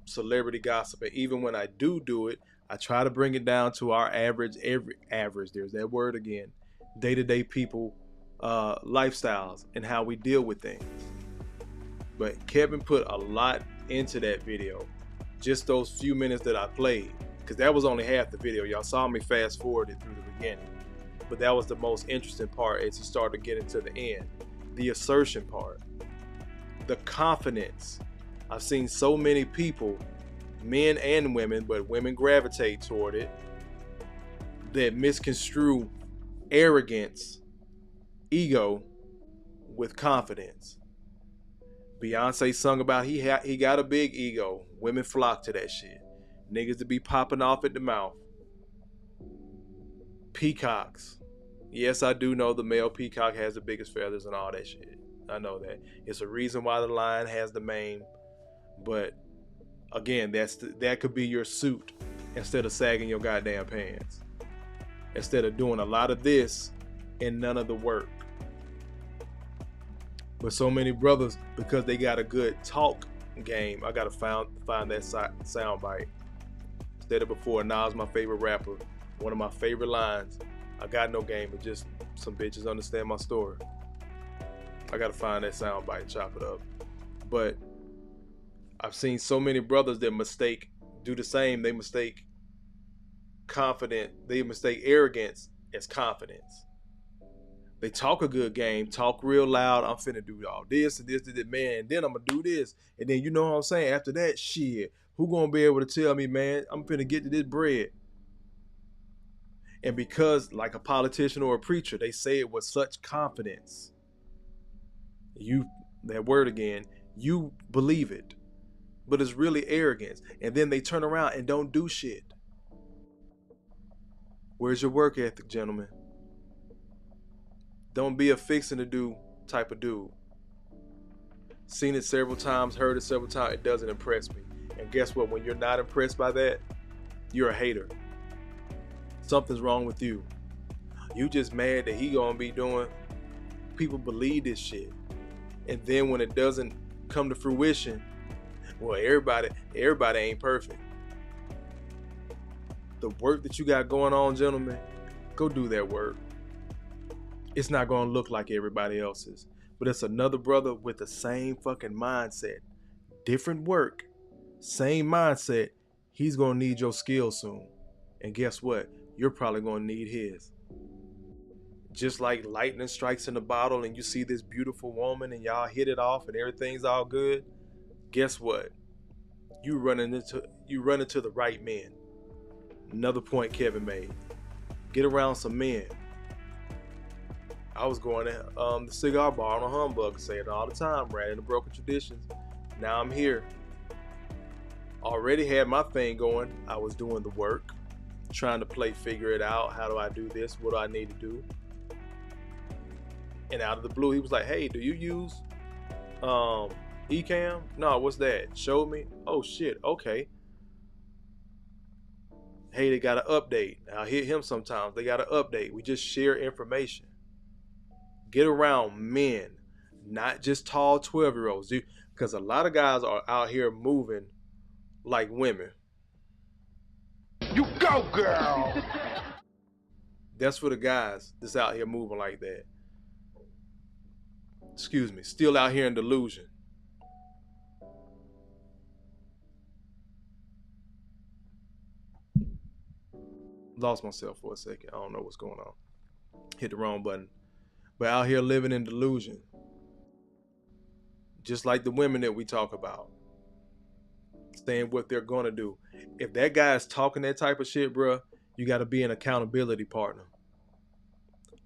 celebrity gossip. And even when I do it, I try to bring it down to our average, there's that word again, day-to-day people lifestyles and how we deal with things. But Kevin put a lot into that video, just those few minutes that I played, because that was only half the video. Y'all saw me fast forward it through the beginning, but that was the most interesting part as he started getting to the end. The assertion part, the confidence. I've seen so many people, men and women, but women gravitate toward it, that misconstrue arrogance, ego with confidence. Beyonce sung about he got a big ego. Women flock to that shit. Niggas to be popping off at the mouth. Peacocks. Yes, I do know the male peacock has the biggest feathers and all that shit. I know that. It's a reason why the lion has the mane. But again, that could be your suit instead of sagging your goddamn pants. instead of doing a lot of this and none of the work. But so many brothers, because they got a good talk game, I gotta find that sound bite. Said it before, Nas my favorite rapper. One of my favorite lines, I got no game, but just some bitches understand my story. I gotta find that sound bite and chop it up. But I've seen so many brothers that do the same. They mistake arrogance as confidence. They talk a good game, talk real loud. I'm finna do all this and this, man. And then I'm gonna do this. And then you know what I'm saying? After that, shit, who gonna be able to tell me, man, I'm finna get to this bread? And because, like a politician or a preacher, they say it with such confidence. That word again, you believe it. But it's really arrogance. And then they turn around and don't do shit. Where's your work ethic, gentlemen? Don't be a fixing to do type of dude. Seen it several times, heard it several times. It doesn't impress me. And guess what? When you're not impressed by that, you're a hater. Something's wrong with you. You just mad that he gonna be doing. People believe this shit. And then when it doesn't come to fruition, well, everybody ain't perfect. The work that you got going on, gentlemen, go do that work. It's not going to look like everybody else's, but it's another brother with the same fucking mindset. Different work, same mindset. He's going to need your skill soon. And guess what? You're probably going to need his. Just like lightning strikes in a bottle and you see this beautiful woman and y'all hit it off and everything's all good. Guess what? You run into the right men. Another point Kevin made. Get around some men. I was going to the cigar bar on a humbug, saying it all the time, ran into broken traditions. Now I'm here. Already had my thing going. I was doing the work, trying to figure it out. How do I do this? What do I need to do? And out of the blue, he was like, hey, do you use Ecamm? No, what's that? Showed me. Oh, shit. Okay. Hey, they got an update. I'll hit him sometimes. They got an update. We just share information. Get around men, not just tall 12-year-olds. Because a lot of guys are out here moving like women. You go, girl! That's for the guys that's out here moving like that. Excuse me, still out here in delusion. Lost myself for a second. I don't know what's going on. Hit the wrong button. But out here living in delusion. Just like the women that we talk about. Saying what they're going to do. If that guy is talking that type of shit, bruh, you got to be an accountability partner.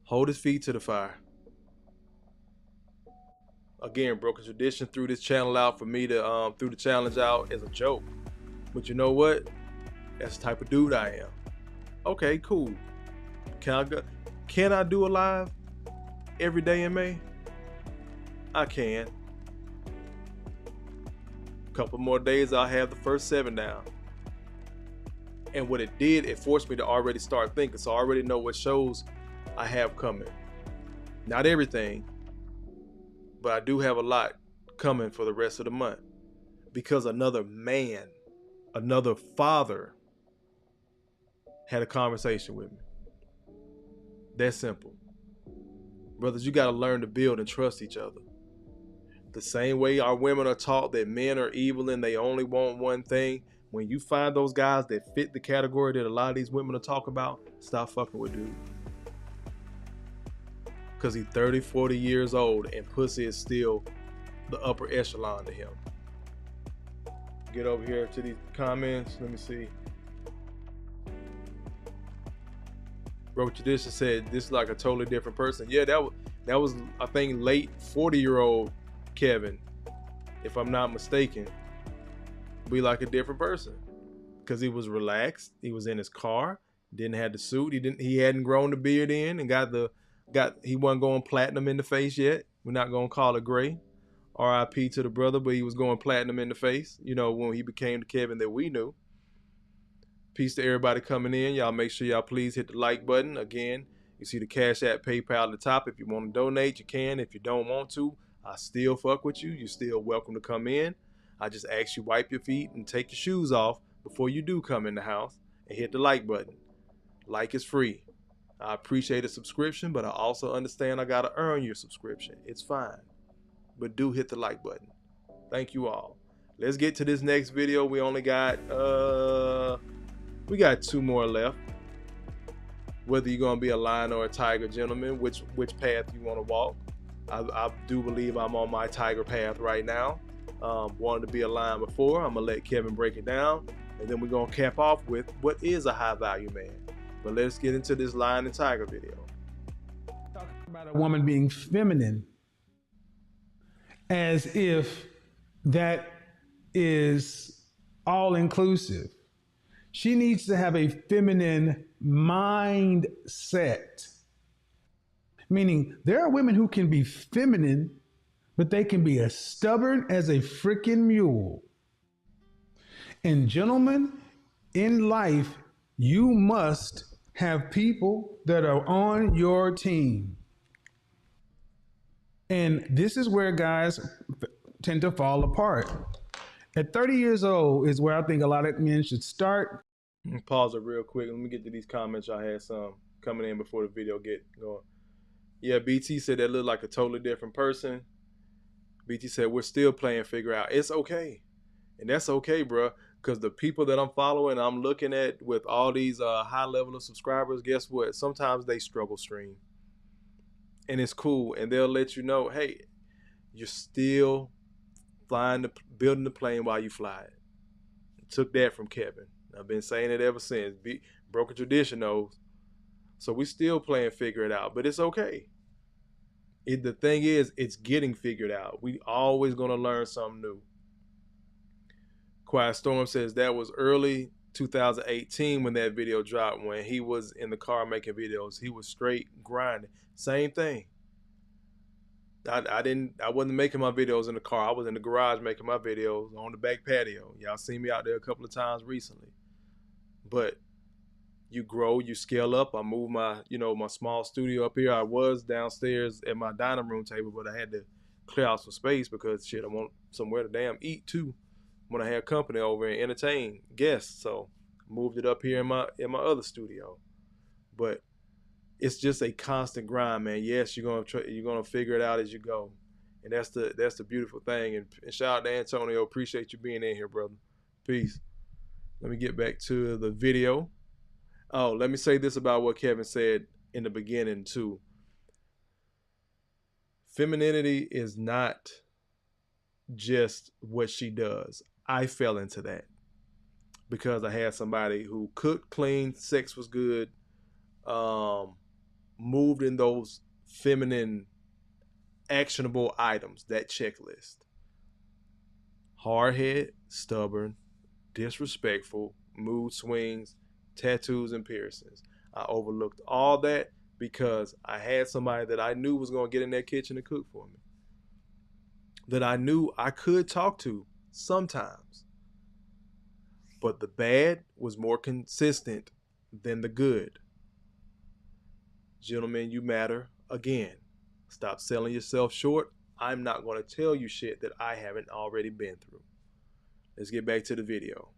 Hold his feet to the fire. Again, broken tradition threw this channel out for me to threw the challenge out as a joke. But you know what? That's the type of dude I am. Okay, cool. Can I do a live every day in May? I can. Couple more days, I'll have the first 7 down. And what it did, it forced me to already start thinking. So I already know what shows I have coming. Not everything, but I do have a lot coming for the rest of the month. Because another man, another father, had a conversation with me. That simple. Brothers, you got to learn to build and trust each other. The same way our women are taught that men are evil and they only want one thing. When you find those guys that fit the category that a lot of these women are talking about, stop fucking with dude. Because he's 30, 40 years old and pussy is still the upper echelon to him. Get over here to these comments. Let me see. Bro, Tradition said this is like a totally different person. Yeah, that was I think late 40-year-old Kevin, if I'm not mistaken, be like a different person because he was relaxed. He was in his car, didn't have the suit. He hadn't grown the beard in and he wasn't going platinum in the face yet. We're not gonna call it gray. R.I.P. to the brother, but he was going platinum in the face. You know, when he became the Kevin that we knew. Peace to everybody coming in. Y'all make sure y'all please hit the like button. Again, you see the Cash App, PayPal at the top. If you want to donate, you can. If you don't want to, I still fuck with you. You're still welcome to come in. I just ask you wipe your feet and take your shoes off before you do come in the house and hit the like button. Like is free. I appreciate a subscription, but I also understand I gotta earn your subscription. It's fine. But do hit the like button. Thank you all. Let's get to this next video. We only got we got 2 more left. Whether you're gonna be a lion or a tiger, gentlemen, which path you want to walk. I do believe I'm on my tiger path right now. Wanted to be a lion before. I'm gonna let Kevin break it down, and then we're gonna cap off with what is a high value man. But let's get into this lion and tiger video. Talking about a woman being feminine, as if that is all inclusive. She needs to have a feminine mindset. Meaning, there are women who can be feminine, but they can be as stubborn as a freaking mule. And gentlemen, in life, you must have people that are on your team. And this is where guys tend to fall apart. At 30 years old is where I think a lot of men should start. Pause it real quick. Let me get to these comments. I had some coming in before the video get going. Yeah, BT said that looked like a totally different person. BT said we're still playing figure out. It's okay. And that's okay, bro. Because the people that I'm following, I'm looking at with all these high level of subscribers, guess what? Sometimes they struggle stream. And it's cool. And they'll let you know, hey, you're still building the plane while you fly it. Took that from Kevin. I've been saying it ever since. Broken tradition knows. So we still playing figure it out, but it's okay. The thing is, it's getting figured out. We always gonna learn something new. Quiet Storm says that was early 2018 when that video dropped, when he was in the car making videos. He was straight grinding. Same thing. I wasn't making my videos in the car. I was in the garage making my videos on the back patio. Y'all seen me out there a couple of times recently. But you grow, you scale up. I moved my small studio up here. I was downstairs at my dining room table, but I had to clear out some space because shit, I want somewhere to damn eat too when I have company over and entertain guests. So moved it up here in my other studio. But it's just a constant grind, man. Yes, you're gonna figure it out as you go, and that's the beautiful thing. And shout out to Antonio. Appreciate you being in here, brother. Peace. Let me get back to the video. Oh, let me say this about what Kevin said in the beginning too. Femininity is not just what she does. I fell into that because I had somebody who cooked, cleaned, sex was good, moved in those feminine actionable items, that checklist. Hardhead, stubborn, disrespectful, mood swings, tattoos and piercings. I overlooked all that because I had somebody that I knew was going to get in that kitchen and cook for me, that I knew I could talk to sometimes. But the bad was more consistent than the good. Gentlemen, you matter. Again, stop selling yourself short. I'm not going to tell you shit that I haven't already been through. Let's get back to the video.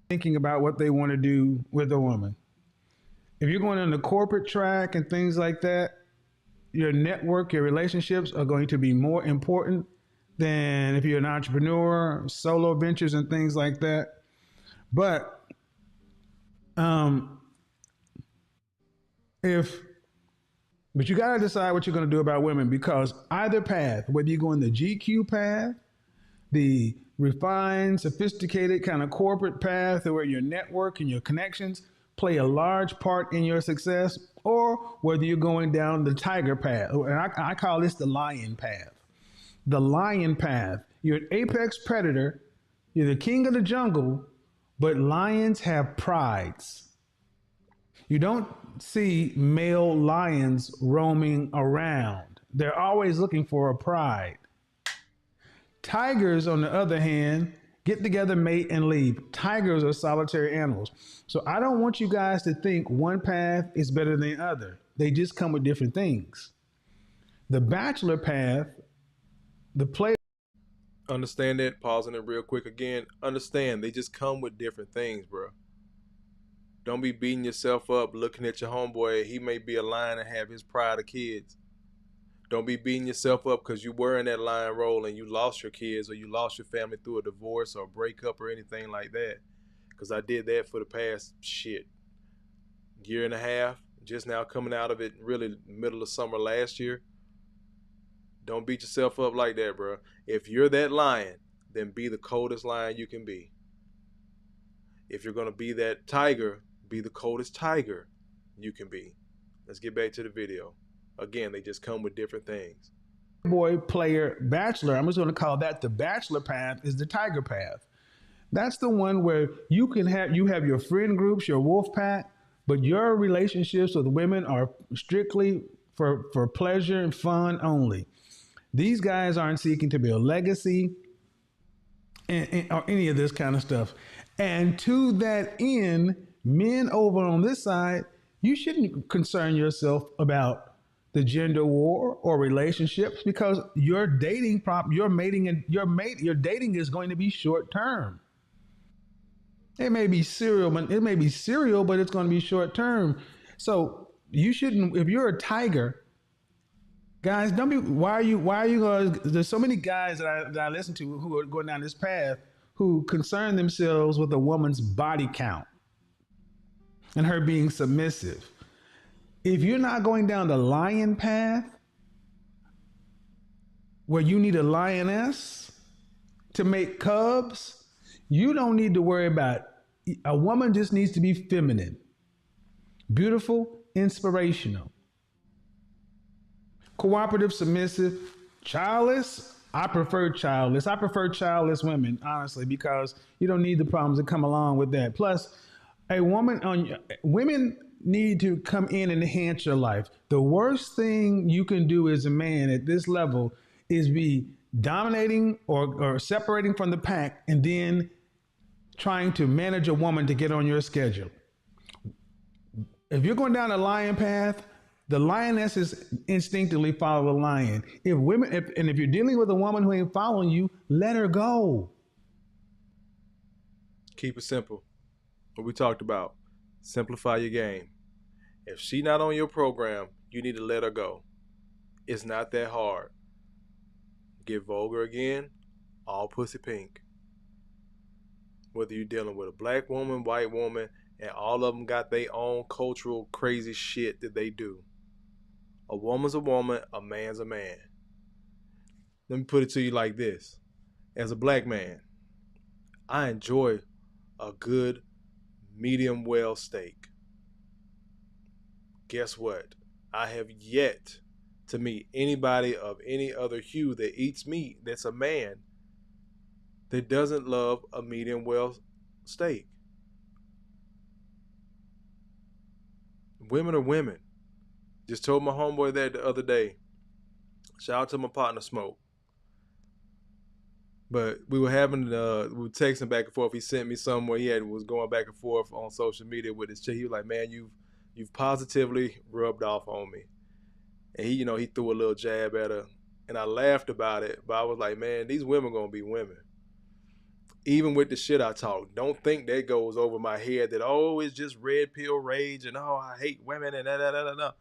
Thinking about what they want to do with a woman. If you're going on the corporate track and things like that, your network, your relationships are going to be more important than if you're an entrepreneur, solo ventures and things like that. But you got to decide what you're going to do about women, because either path, whether you go in the GQ path, the refined, sophisticated kind of corporate path where your network and your connections play a large part in your success, or whether you're going down the tiger path, and I call this the lion path. The lion path. You're an apex predator. You're the king of the jungle, but lions have prides. You don't see male lions roaming around. They're always looking for a pride. Tigers, on the other hand, Get together, mate, and leave. Tigers are solitary animals. So I don't want you guys to think one path is better than the other. They just come with different things. The bachelor path, the player. Understand that? Pausing it real quick again. Understand, they just come with different things, bro. Don't be beating yourself up looking at your homeboy. He may be a lion and have his pride of kids. Don't be beating yourself up because you were in that lion role and you lost your kids or you lost your family through a divorce or breakup or anything like that. Because I did that for the past year and a half. Just now coming out of it, really middle of summer last year. Don't beat yourself up like that, bro. If you're that lion, then be the coldest lion you can be. If you're going to be that tiger, be the coldest tiger you can be. Let's get back to the video. Again, they just come with different things. Boy, player, bachelor, I'm just going to call that the bachelor path, is the tiger path. That's the one where you have your friend groups, your wolf pack, but your relationships with women are strictly for pleasure and fun only. These guys aren't seeking to build legacy or any of this kind of stuff. And to that end, men over on this side, you shouldn't concern yourself about the gender war or relationships because your dating is going to be short term. It may be serial, but it's going to be short term. So you shouldn't, if you're a tiger, guys, don't be. Why are you guys? There's so many guys that I listen to who are going down this path who concern themselves with a woman's body count and her being submissive. If you're not going down the lion path, where you need a lioness to make cubs, you don't need to worry about. A woman just needs to be feminine, beautiful, inspirational, cooperative, submissive, childless. I prefer childless. I prefer childless women, honestly, because you don't need the problems that come along with that. Plus, women need to come in and enhance your life. The worst thing you can do as a man at this level is be dominating or separating from the pack and then trying to manage a woman to get on your schedule. If you're going down the lion path, the lionesses instinctively follow the lion. If you're dealing with a woman who ain't following you, let her go. Keep it simple. What we talked about. Simplify your game. If she not on your program, you need to let her go. It's not that hard. Get vulgar again, all pussy pink. Whether you're dealing with a black woman, white woman, and all of them got their own cultural crazy shit that they do. A woman's a woman, a man's a man. Let me put it to you like this. As a black man, I enjoy a good medium well steak. Guess what? I have yet to meet anybody of any other hue that eats meat that's a man that doesn't love a medium well steak. Women are women. Just told my homeboy that the other day. Shout out to my partner Smoke. But we were texting back and forth. He sent me somewhere was going back and forth on social media with his chick. He was like, man, you've positively rubbed off on me. And he threw a little jab at her. And I laughed about it. But I was like, man, these women gonna be women. Even with the shit I talk, don't think that goes over my head that, oh, it's just red pill rage and, oh, I hate women and da.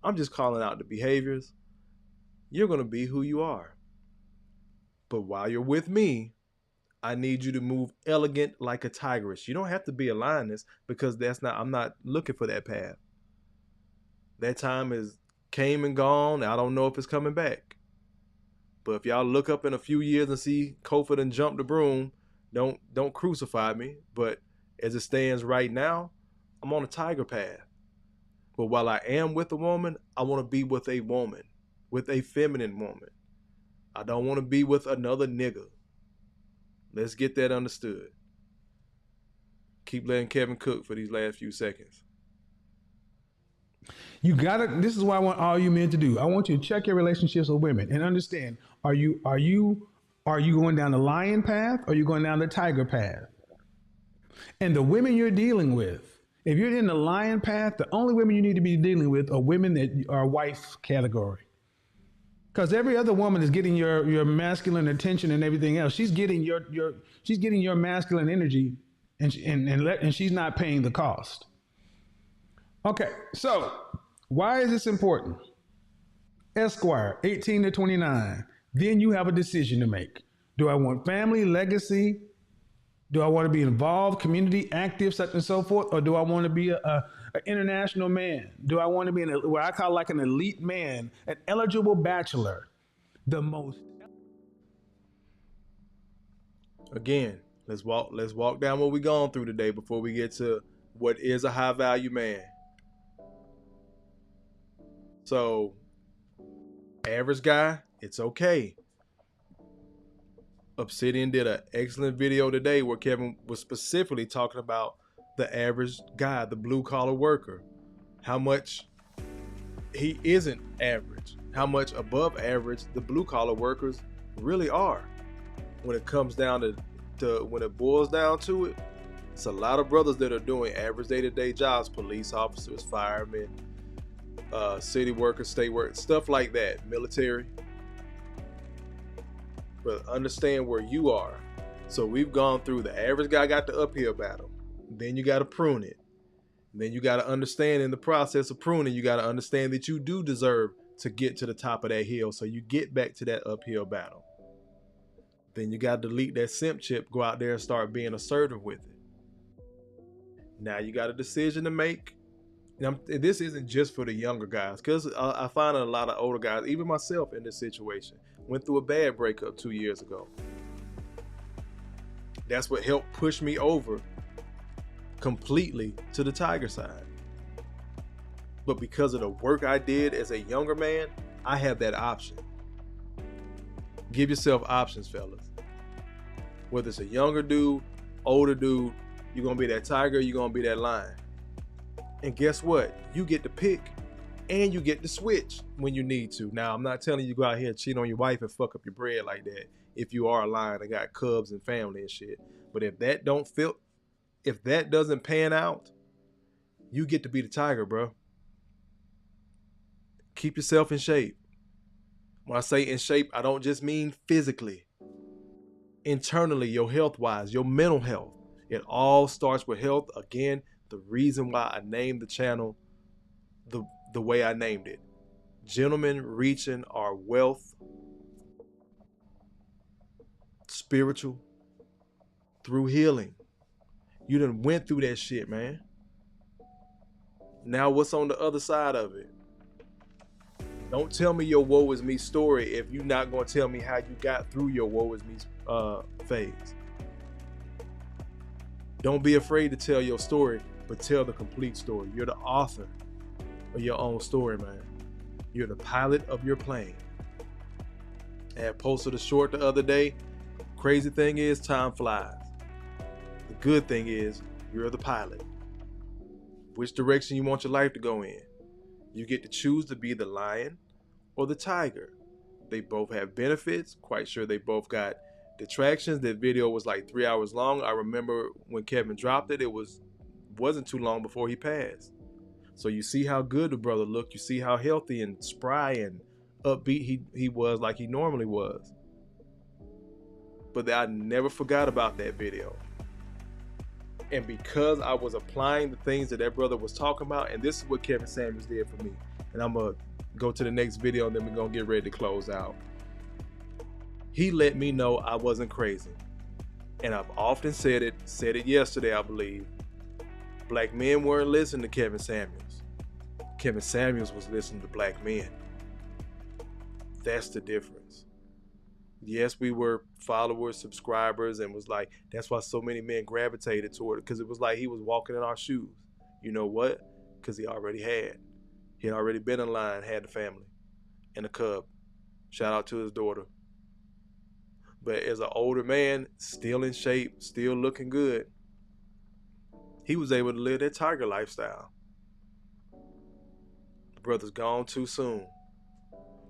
I'm just calling out the behaviors. You're going to be who you are. But while you're with me, I need you to move elegant like a tigress. You don't have to be a lioness because I'm not looking for that path. That time came and gone. I don't know if it's coming back. But if y'all look up in a few years and see Kofa done jump the broom, don't crucify me. But as it stands right now, I'm on a tiger path. But while I am with a woman, I want to be with a woman, with a feminine woman. I don't want to be with another nigga. Let's get that understood. Keep letting Kevin cook for these last few seconds. This is what I want all you men to do. I want you to check your relationships with women and understand, are you Are you going down the lion path or are you going down the tiger path? And the women you're dealing with, if you're in the lion path, the only women you need to be dealing with are women that are wife category. Because every other woman is getting your masculine attention and everything else. She's getting your masculine energy, and she's not paying the cost. Okay, so why is this important? Esquire, 18 to 29. Then you have a decision to make. Do I want family, legacy? Do I want to be involved, community, active, such and so forth? Or do I want to be an international man? Do I want to be what I call like an elite man, an eligible bachelor? The most. Again, let's walk down what we've gone through today before we get to what is a high value man. So, average guy, it's okay. Obsidian did an excellent video today where Kevin was specifically talking about the average guy, the blue collar worker, how much he isn't average, how much above average the blue collar workers really are. When it comes down to when it boils down to it, it's a lot of brothers that are doing average day-to-day jobs, police officers, firemen, city workers, state workers, stuff like that, military. But understand where you are. So we've gone through the average guy got the uphill battle. Then you got to prune it. Then you got to understand in the process of pruning, you got to understand that you do deserve to get to the top of that hill. So you get back to that uphill battle. Then you got to delete that simp chip, go out there and start being assertive with it. Now you got a decision to make. And this isn't just for the younger guys, because I find a lot of older guys, even myself in this situation, went through a bad breakup 2 years ago. That's what helped push me over completely to the tiger side. But because of the work I did as a younger man, I have that option. Give yourself options, fellas. Whether it's a younger dude, older dude, you're going to be that tiger, you're going to be that lion. And guess what? You get to pick and you get to switch when you need to. Now, I'm not telling you to go out here and cheat on your wife and fuck up your bread like that if you are a lion and got cubs and family and shit. But if that doesn't pan out, you get to be the tiger, bro. Keep yourself in shape. When I say in shape, I don't just mean physically. Internally, your health-wise, your mental health. It all starts with health. Again, the reason why I named the channel the way I named it. Gentlemen reaching our wealth, spiritual, through healing. You done went through that shit, man. Now what's on the other side of it? Don't tell me your woe is me story if you're not going to tell me how you got through your woe is me phase. Don't be afraid to tell your story, but tell the complete story. You're the author of your own story, man. You're the pilot of your plane. I had posted a short the other day. Crazy thing is, time flies. The good thing is, you're the pilot. Which direction you want your life to go in? You get to choose to be the lion or the tiger. They both have benefits. Quite sure they both got detractions. That video was like 3 hours long. I remember when Kevin dropped it, wasn't too long before he passed. So you see how good the brother looked. You see how healthy and spry and upbeat he was, like he normally was. But I never forgot about that video. And because I was applying the things that brother was talking about, and this is what Kevin Samuels did for me. And I'm going to go to the next video and then we're going to get ready to close out. He let me know I wasn't crazy. And I've often said it yesterday, I believe. Black men weren't listening to Kevin Samuels. Kevin Samuels was listening to black men. That's the difference. Yes, we were followers, subscribers, and was like, that's why so many men gravitated toward it, because it was like he was walking in our shoes. You know what? Because he already had. He had already been in line, had the family, and a cub. Shout out to his daughter. But as an older man, still in shape, still looking good, he was able to live that tiger lifestyle. The brother's gone too soon.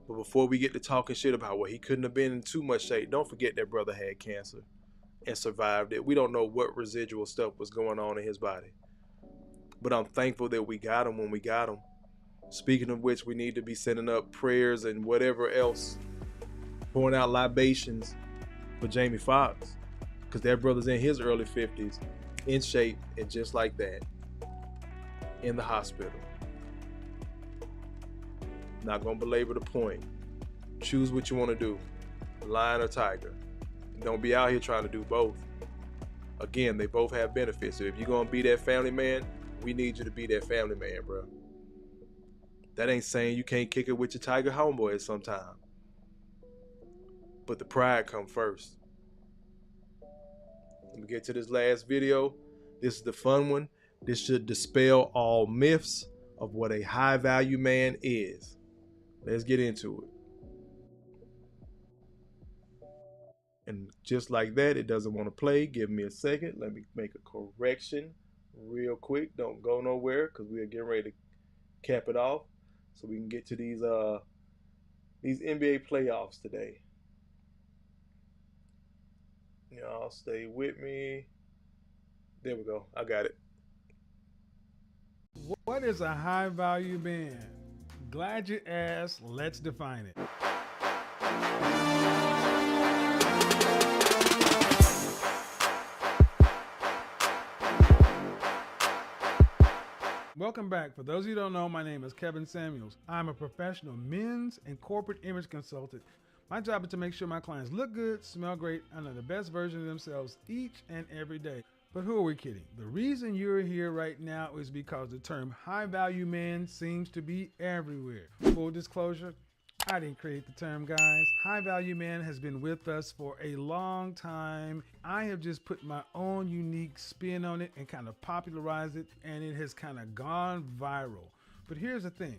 But before we get to talking shit about, well, he couldn't have been in too much shape, don't forget that brother had cancer and survived it. We don't know what residual stuff was going on in his body. But I'm thankful that we got him when we got him. Speaking of which, we need to be sending up prayers and whatever else, pouring out libations for Jamie Foxx, because that brother's in his early 50s, in shape, and just like that, in the hospital. Not gonna belabor the point. Choose what you want to do, lion or tiger. Don't be out here trying to do both. Again, they both have benefits. So if you're gonna be that family man, we need you to be that family man, bro. That ain't saying you can't kick it with your tiger homeboy sometime. But the pride come first. Let me get to this last video. This is the fun one. This should dispel all myths of what a high value man is. Let's get into it. And just like that, it doesn't want to play. Give me a second. Let me make a correction real quick. Don't go nowhere because we are getting ready to cap it off so we can get to these NBA playoffs today. Y'all stay with me. There we go. I got it. What is a high value man? Glad you asked. Let's define it. Welcome back. For those of you who don't know, my name is Kevin Samuels. I'm a professional men's and corporate image consultant. My job is to make sure my clients look good, smell great, and are the best version of themselves each and every day. But who are we kidding? The reason you're here right now is because the term high value man seems to be everywhere. Full disclosure, I didn't create the term, guys. High value man has been with us for a long time. I have just put my own unique spin on it and kind of popularized it, and it has kind of gone viral. But here's the thing.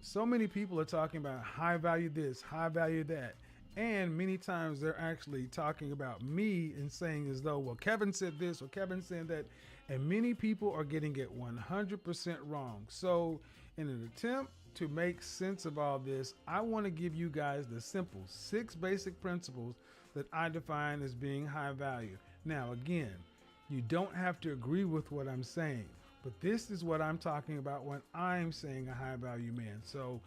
So many people are talking about high value this, high value that. And many times they're actually talking about me and saying as though, well, Kevin said this or Kevin said that. And many people are getting it 100% wrong. So in an attempt to make sense of all this, I want to give you guys the simple 6 basic principles that I define as being high value. Now, again, you don't have to agree with what I'm saying, but this is what I'm talking about when I'm saying a high value man. So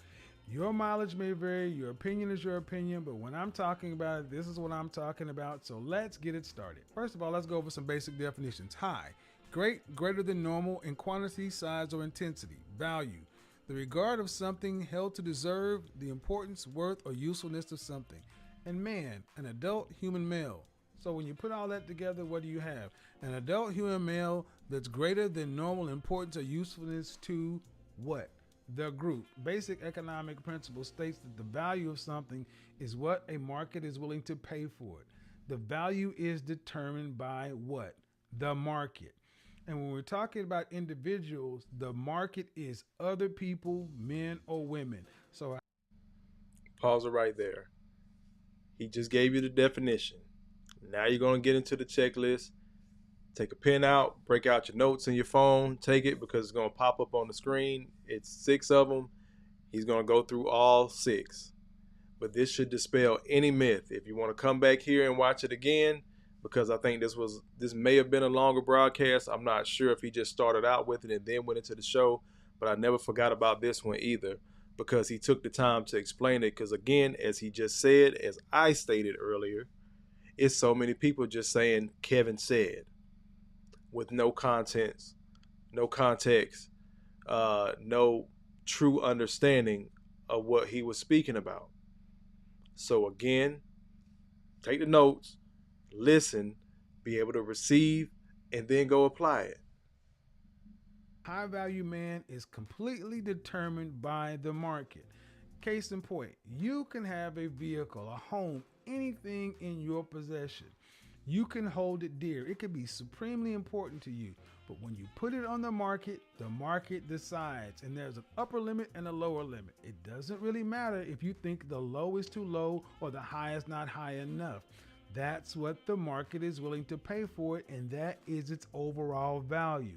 your mileage may vary, your opinion is your opinion, but when I'm talking about it, this is what I'm talking about. So let's get it started. First of all, let's go over some basic definitions. High, great, greater than normal in quantity, size, or intensity. Value, the regard of something held to deserve the importance, worth, or usefulness of something. And man, an adult human male. So when you put all that together, what do you have? An adult human male that's greater than normal importance or usefulness to what? The group. Basic economic principle states that the value of something is what a market is willing to pay for it. The value is determined by what? The market. And when we're talking about individuals, the market is other people, men or women. So Pause it right there. He just gave you the definition. Now you're going to get into the checklist. Take a pen out, break out your notes in your phone, take it because it's going to pop up on the screen. It's 6 of them. He's going to go through all 6. But this should dispel any myth. If you want to come back here and watch it again, because I think this may have been a longer broadcast. I'm not sure if he just started out with it and then went into the show, but I never forgot about this one either because he took the time to explain it. Because again, as he just said, as I stated earlier, it's so many people just saying Kevin said, with no contents, no context, no true understanding of what he was speaking about. So again, take the notes, listen, be able to receive, and then go apply it. high value man is completely determined by the market. Case in point, you can have a vehicle, a home, anything in your possession. You can hold it dear. It could be supremely important to you. But when you put it on the market decides. And there's an upper limit and a lower limit. It doesn't really matter if you think the low is too low or the high is not high enough. That's what the market is willing to pay for it, and that is its overall value.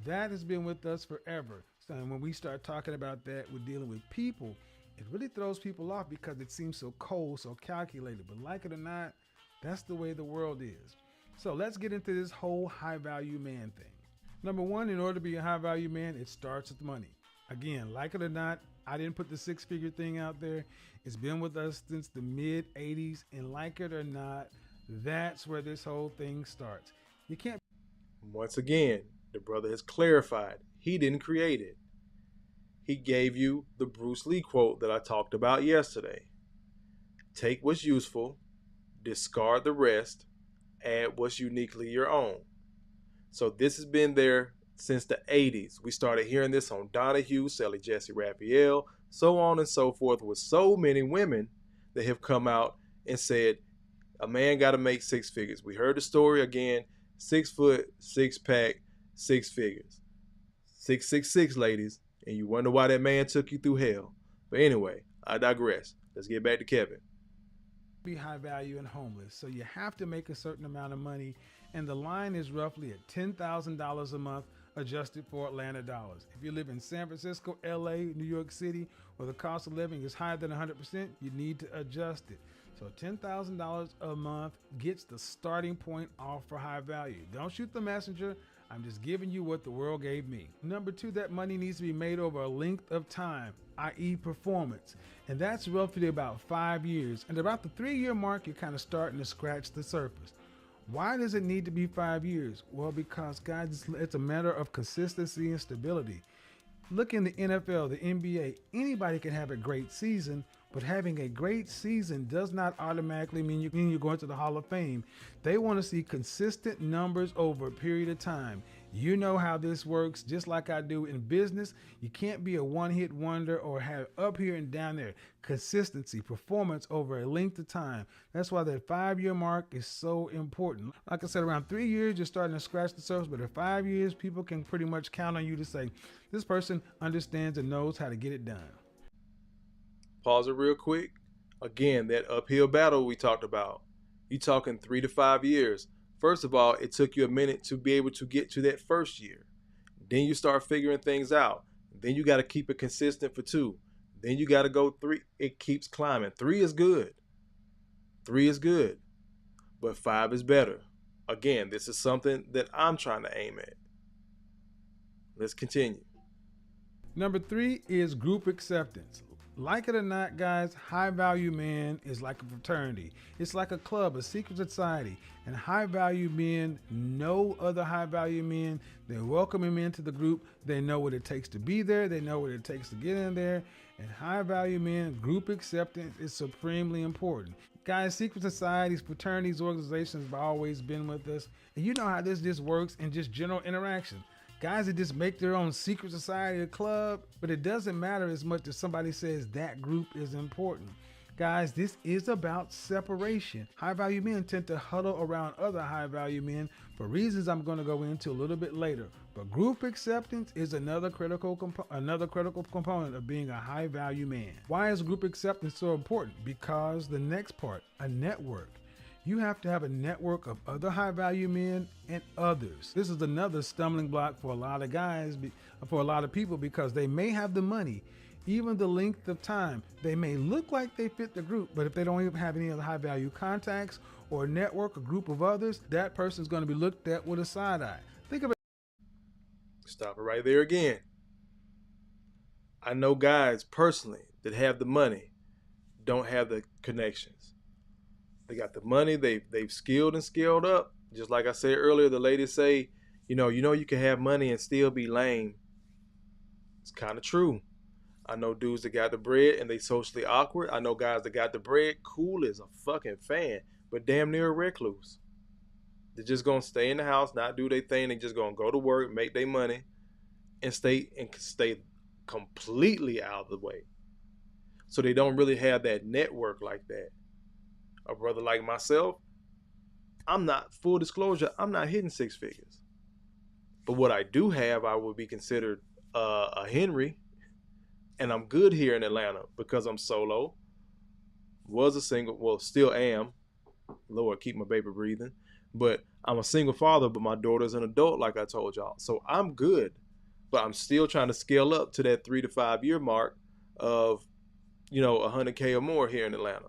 That has been with us forever. So when we start talking about that, we're dealing with people It really throws people off because it seems so cold, so calculated. But like it or not, that's the way the world is. So let's get into this whole high value man thing. Number one, in order to be a high value man, it starts with money. Again, like it or not, I didn't put the six-figure thing out there. It's been with us since the mid 80s. And like it or not, that's where this whole thing starts. You can't. Once again, the brother has clarified. He didn't create it. He gave you the Bruce Lee quote that I talked about yesterday. Take what's useful, discard the rest, add what's uniquely your own. So this has been there since the 80s. We started hearing this on Donahue, Sally Jesse Raphael, so on and so forth, with so many women that have come out and said, a man got to make six figures. We heard the story again, 6 foot, 6 pack, 6 figures. 666, ladies. And you wonder why that man took you through hell. But anyway, I digress. Let's get back to Kevin. Be high value and homeless. So you have to make a certain amount of money. And the line is roughly at $10,000 a month adjusted for Atlanta dollars. If you live in San Francisco, LA, New York City, where the cost of living is higher than 100%, you need to adjust it. So $10,000 a month gets the starting point off for high value. Don't shoot the messenger. I'm just giving you what the world gave me. Number two, that money needs to be made over a length of time, i.e. performance. And that's roughly about 5 years. And about the 3-year mark, you're kind of starting to scratch the surface. Why does it need to be 5 years? Well, because guys, it's a matter of consistency and stability. Look in the NFL, the NBA, anybody can have a great season, but having a great season does not automatically mean you're going to the Hall of Fame. They want to see consistent numbers over a period of time. You know how this works, just like I do in business. You can't be a one-hit wonder or have up here and down there. Consistency, performance over a length of time. That's why that 5-year mark is so important. Like I said, around 3 years, you're starting to scratch the surface, but at 5 years, people can pretty much count on you to say, this person understands and knows how to get it done. Pause it real quick. Again, that uphill battle we talked about. You talking 3 to 5 years. First of all, it took you a minute to be able to get to that first year. Then you start figuring things out. Then you got to keep it consistent for 2. Then you got to go 3. It keeps climbing. 3 is good. 3 is good. But 5 is better. Again, this is something that I'm trying to aim at. Let's continue. Number 3 is group acceptance. Like it or not, guys, high value man is like a fraternity. It's like a club, a secret society. And high value men know other high value men. They welcome him into the group. They know what it takes to be there. They know what it takes to get in there. And high value men, group acceptance is supremely important. Guys, secret societies, fraternities, organizations have always been with us. And you know how this just works in just general interaction. Guys that just make their own secret society or club, but it doesn't matter as much as somebody says that group is important. Guys, this is about separation. High value men tend to huddle around other high value men for reasons I'm going to go into a little bit later. But group acceptance is another critical component of being a high value man. Why is group acceptance so important? Because the next part, a network. You have to have a network of other high value men and others. This is another stumbling block for a lot of guys, for a lot of people, because they may have the money, even the length of time. They may look like they fit the group, but if they don't even have any other high value contacts or a network, a group of others, that person is going to be looked at with a side eye. Think of it. Stop it right there again. I know guys personally that have the money, don't have the connections. They got the money, they've skilled and scaled up. Just like I said earlier, the ladies say, you know you can have money and still be lame. It's kind of true. I know dudes that got the bread and they socially awkward. I know guys that got the bread, cool as a fucking fan, but damn near a recluse. They're just gonna stay in the house, not do their thing. They just gonna go to work, make their money, and stay completely out of the way. So they don't really have that network like that. A brother like myself, I'm not, full disclosure, I'm not hitting 6 figures. But what I do have, I would be considered a Henry. And I'm good here in Atlanta because I'm solo. Was a single, well, still am. Lord, keep my baby breathing. But I'm a single father, but my daughter's an adult, like I told y'all. So I'm good. But I'm still trying to scale up to that 3 to 5 year mark of 100K or more here in Atlanta.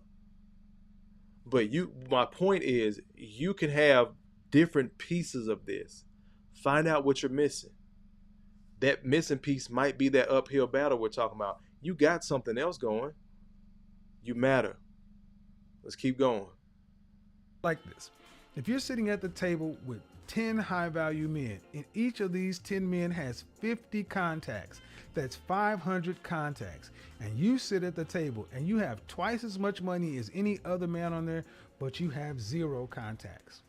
But my point is, you can have different pieces of this. Find out what you're missing. That missing piece might be that uphill battle we're talking about. You got something else going. You matter. Let's keep going. Like this. If you're sitting at the table with 10 high-value men, and each of these 10 men has 50 contacts, that's 500 contacts, and you sit at the table and you have twice as much money as any other man on there, but you have 0 contacts.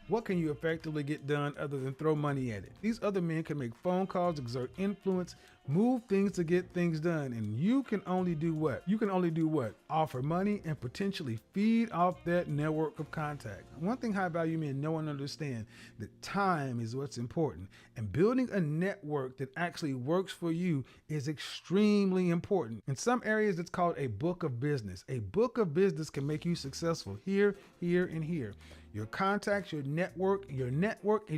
What can you effectively get done other than throw money at it? These other men can make phone calls, exert influence, move things to get things done, and you can only do what? You can only do what? Offer money and potentially feed off that network of contact. One thing high value men know and understand, that time is what's important, and building a network that actually works for you is extremely important. In some areas, it's called a book of business. A book of business can make you successful here, here, and here. Your contacts, your network is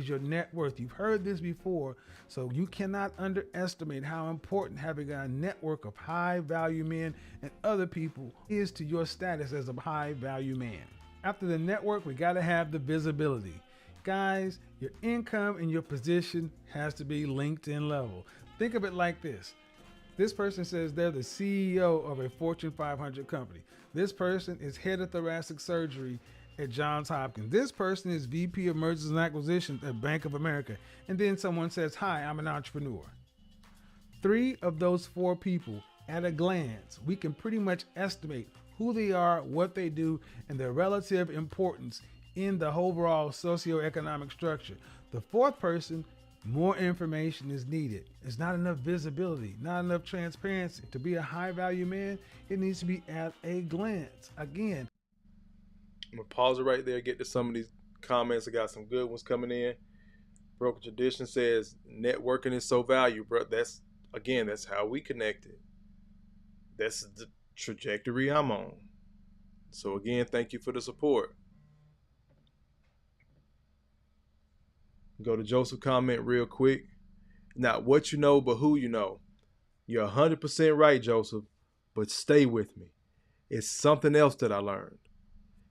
your net worth. You've heard this before, so you cannot underestimate how important having a network of high value men and other people is to your status as a high value man. After the network, we got to have the visibility. Guys, your income and your position has to be LinkedIn level. Think of it like this. This person says they're the CEO of a Fortune 500 company. This person is head of thoracic surgery at Johns Hopkins. This person is VP of Mergers and Acquisitions at Bank of America. And then someone says, hi, I'm an entrepreneur. 3 of those 4 people, at a glance, we can pretty much estimate who they are, what they do, and their relative importance in the overall socioeconomic structure. The 4th person, more information is needed. There's not enough visibility, not enough transparency. To be a high value man, it needs to be at a glance. Again, I'm going to pause it right there, get to some of these comments. I got some good ones coming in. Broken Tradition says, networking is so valuable, bro. That's how we connected. That's the trajectory I'm on. So again, thank you for the support. Go to Joseph comment real quick. Not what you know, but who you know. You're 100% right, Joseph, but stay with me. It's something else that I learned.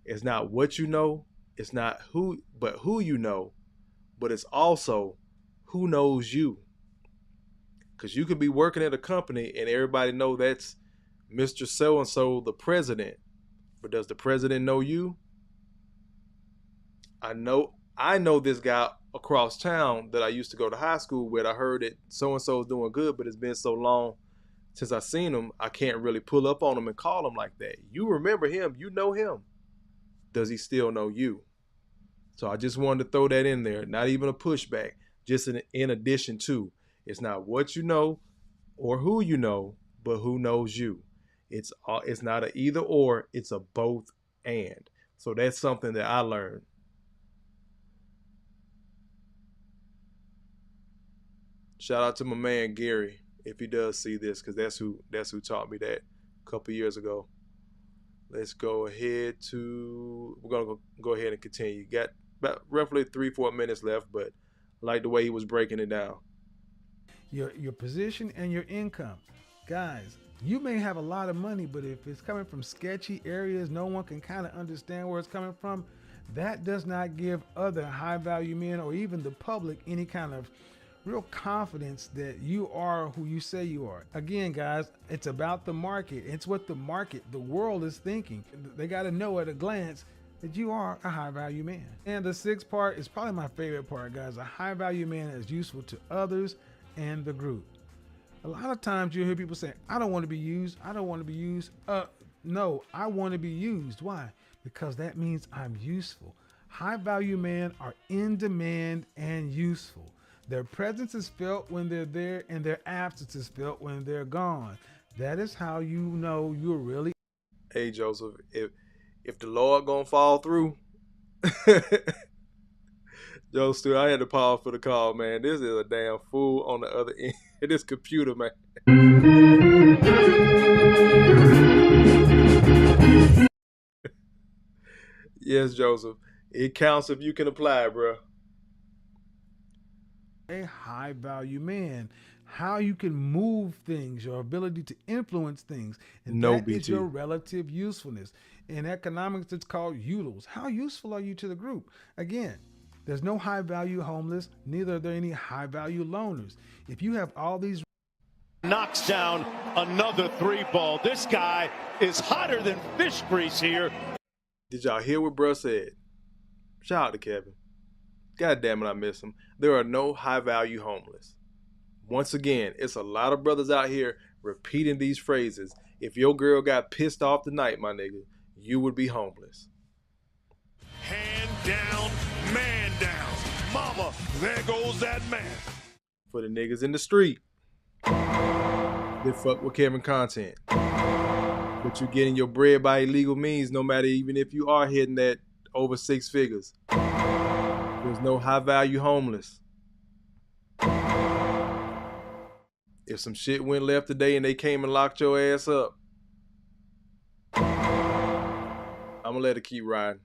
It's not what you know, it's not who you know, but it's also who knows you. Because you could be working at a company and everybody know that's Mr. So-and-so, the president. But does the president know you? I know this guy across town that I used to go to high school with. I heard that so-and-so is doing good, but it's been so long since I seen him, I can't really pull up on him and call him like that. You remember him, you know him. Does he still know you? So I just wanted to throw that in there. Not even a pushback, just in addition to. It's not what you know or who you know, but who knows you. It's not an either or, it's a both and. So that's something that I learned. Shout out to my man Gary, if he does see this, because that's who taught me that a couple years ago. Let's go ahead we're gonna go ahead and continue. Got about roughly 3-4 minutes left, but I like the way he was breaking it down. Your position and your income. Guys, you may have a lot of money, but if it's coming from sketchy areas, no one can kind of understand where it's coming from. That does not give other high value men or even the public any kind of real confidence that you are who you say you are. Again, guys, it's about the market. It's what the world is thinking. They got to know at a glance that you are a high value man. And the 6th part is probably my favorite part, guys. A high value man is useful to others and the group. A lot of times you hear people say, I don't want to be used. I don't want to be used. No, I want to be used. Why? Because that means I'm useful. High value men are in demand and useful. Their presence is felt when they're there, and their absence is felt when they're gone. That is how you know you're really. Hey Joseph, if the Lord gonna fall through, Joe Stu, I had to pause for the call, man. This is a damn fool on the other end of this computer, man. Yes, Joseph, it counts if you can apply, bro. a high value man, how you can move things, your ability to influence things. And No, that is BT. your relative usefulness. In economics, it's called UDLs. How useful are you to the group? Again, there's no high value homeless, neither are there any high value loners. If you have all these Knocks down another three ball. This guy is hotter than fish grease here. Did y'all hear what bruh said? Shout out to Kevin. God damn it, I miss him. There are no high value homeless. Once again, it's a lot of brothers out here repeating these phrases. If your girl got pissed off tonight, my nigga, you would be homeless. Hand down, man down. Mama, there goes that man. For the niggas in the street that fuck with Kevin content, but you getting your bread by illegal means, no matter even if you are hitting that over 6 figures. There's no high value homeless. If some shit went left today and they came and locked your ass up, I'm gonna let it keep riding.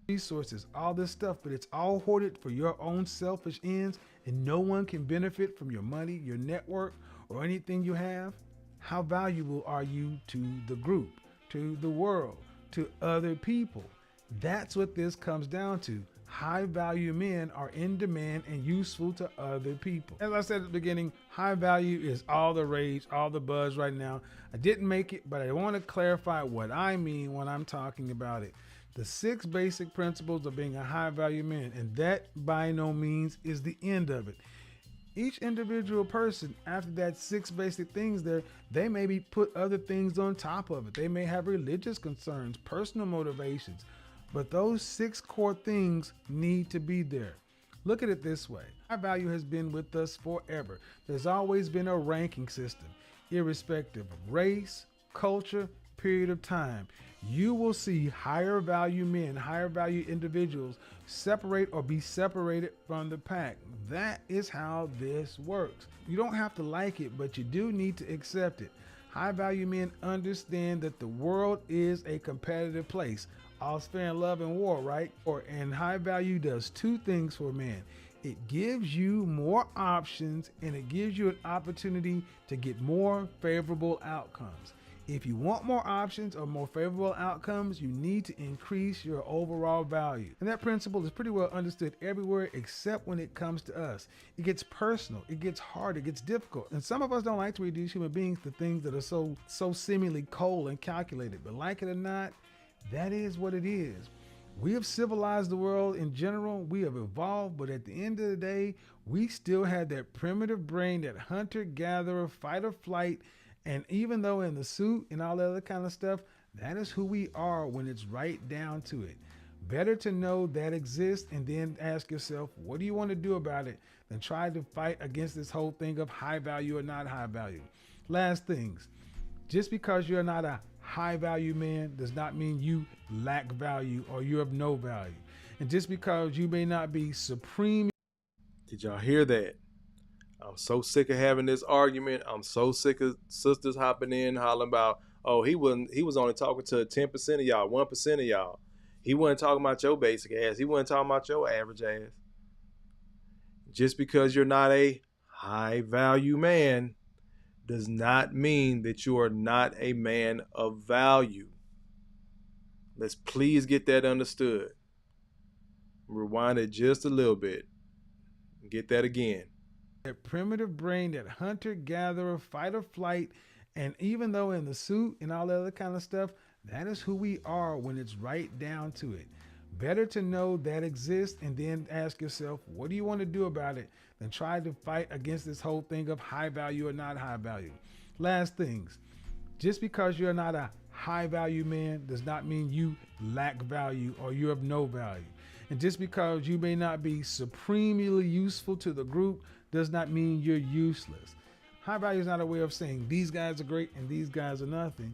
resources, all this stuff, but it's all hoarded for your own selfish ends, and no one can benefit from your money, your network, or anything you have. How valuable are you to the group, to the world, to other people? That's what this comes down to. High value men are in demand and useful to other people. As I said at the beginning, high value is all the rage, all the buzz right now. I didn't make it, but I want to clarify what I mean when I'm talking about it. The 6 basic principles of being a high value man, and that by no means is the end of it. Each individual person, after that 6 basic things there, they maybe put other things on top of it. They may have religious concerns, personal motivations, but those 6 core things need to be there. Look at it this way. High value has been with us forever. There's always been a ranking system, irrespective of race, culture, period of time. You will see higher value men, higher value individuals separate or be separated from the pack. That is how this works. You don't have to like it, but you do need to accept it. High value men understand that the world is a competitive place. All's fair in love and war, right? And high value does 2 things for men. It gives you more options, and it gives you an opportunity to get more favorable outcomes. If you want more options or more favorable outcomes, you need to increase your overall value. And that principle is pretty well understood everywhere except when it comes to us. It gets personal, it gets hard, it gets difficult. And some of us don't like to reduce human beings to things that are so seemingly cold and calculated. But like it or not, that is what it is. We have civilized the world in general. We have evolved, but at the end of the day, we still have that primitive brain, that hunter-gatherer, fight or flight. And even though in the suit and all that other kind of stuff, that is who we are when it's right down to it. Better to know that exists and then ask yourself, what do you want to do about it, than try to fight against this whole thing of high value or not high value. Last things, just because you're not a high value man does not mean you lack value or you're of no value. And just because you may not be supreme. Did y'all hear that? I'm so sick of having this argument. I'm so sick of sisters hopping in, hollering about, oh, he was only talking to 10% of y'all, 1% of y'all. He wasn't talking about your basic ass. He wasn't talking about your average ass. Just because you're not a high value man does not mean that you are not a man of value. Let's please get that understood. Rewind it just a little bit. Get that again. That primitive brain, that hunter-gatherer, fight or flight, and even though in the suit and all that other kind of stuff, that is who we are when it's right down to it. Better to know that exists and then ask yourself, what do you want to do about it, than try to fight against this whole thing of high value or not high value. Last things, just because you're not a high value man does not mean you lack value or you're of no value. And just because you may not be supremely useful to the group does not mean you're useless. High value is not a way of saying these guys are great and these guys are nothing,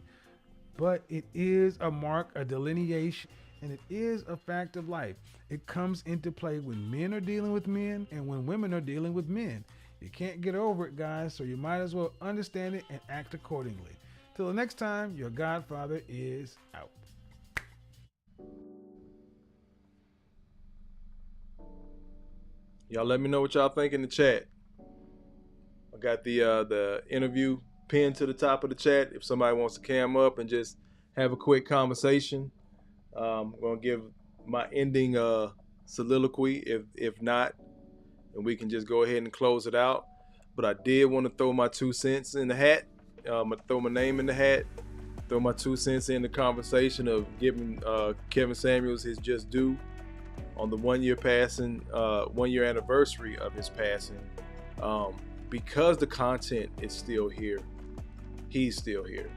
but it is a mark, a delineation, and it is a fact of life. It comes into play when men are dealing with men and when women are dealing with men. You can't get over it, guys, so you might as well understand it and act accordingly. Till the next time, your Godfather is out. Y'all let me know what y'all think in the chat. I got the interview pinned to the top of the chat. If somebody wants to cam up and just have a quick conversation, I'm gonna give my ending soliloquy. If not, and we can just go ahead and close it out. But I did want to throw my 2 cents in the hat. I'm gonna throw my name in the hat. Throw my 2 cents in the conversation of giving Kevin Samuels his just due on the 1 year passing, 1 year anniversary of his passing. Because the content is still here, he's still here.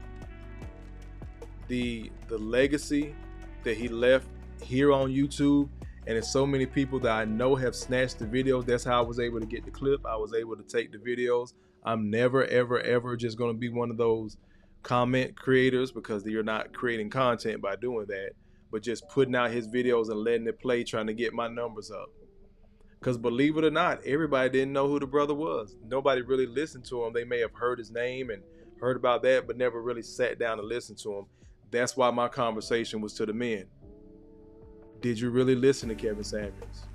The legacy that he left here on YouTube, and there's so many people that I know have snatched the videos. That's how I was able to get the clip. I was able to take the videos. I'm never, ever, ever just going to be one of those comment creators, because you're not creating content by doing that, but just putting out his videos and letting it play, trying to get my numbers up. Because believe it or not, everybody didn't know who the brother was. Nobody really listened to him. They may have heard his name and heard about that, but never really sat down and listened to him. That's why my conversation was to the men. Did you really listen to Kevin Samuels?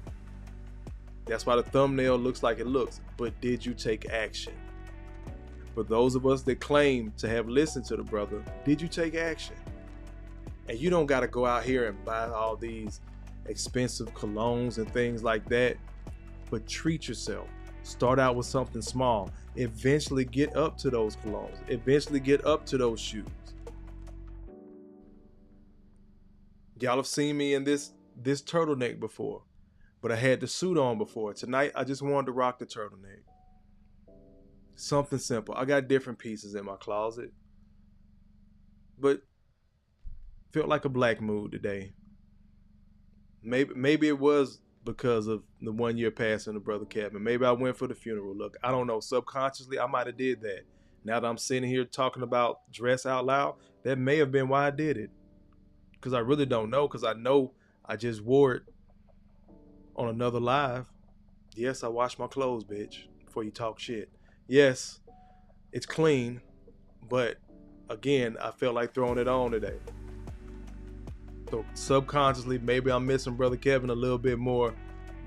That's why the thumbnail looks like it looks. But did you take action? For those of us that claim to have listened to the brother, did you take action? And you don't got to go out here and buy all these expensive colognes and things like that. But treat yourself. Start out with something small. Eventually get up to those colognes. Eventually get up to those shoes. Y'all have seen me in this turtleneck before, but I had the suit on before. Tonight, I just wanted to rock the turtleneck. Something simple. I got different pieces in my closet, but felt like a black mood today. Maybe it was because of the 1 year passing of Brother Kevin. Maybe I went for the funeral look. I don't know. Subconsciously, I might have did that. Now that I'm sitting here talking about dress out loud, that may have been why I did it. Because I really don't know, because I know I just wore it on another live. Yes, I washed my clothes, bitch, before you talk shit. Yes, it's clean, but again, I felt like throwing it on today. So subconsciously, maybe I'm missing Brother Kevin a little bit more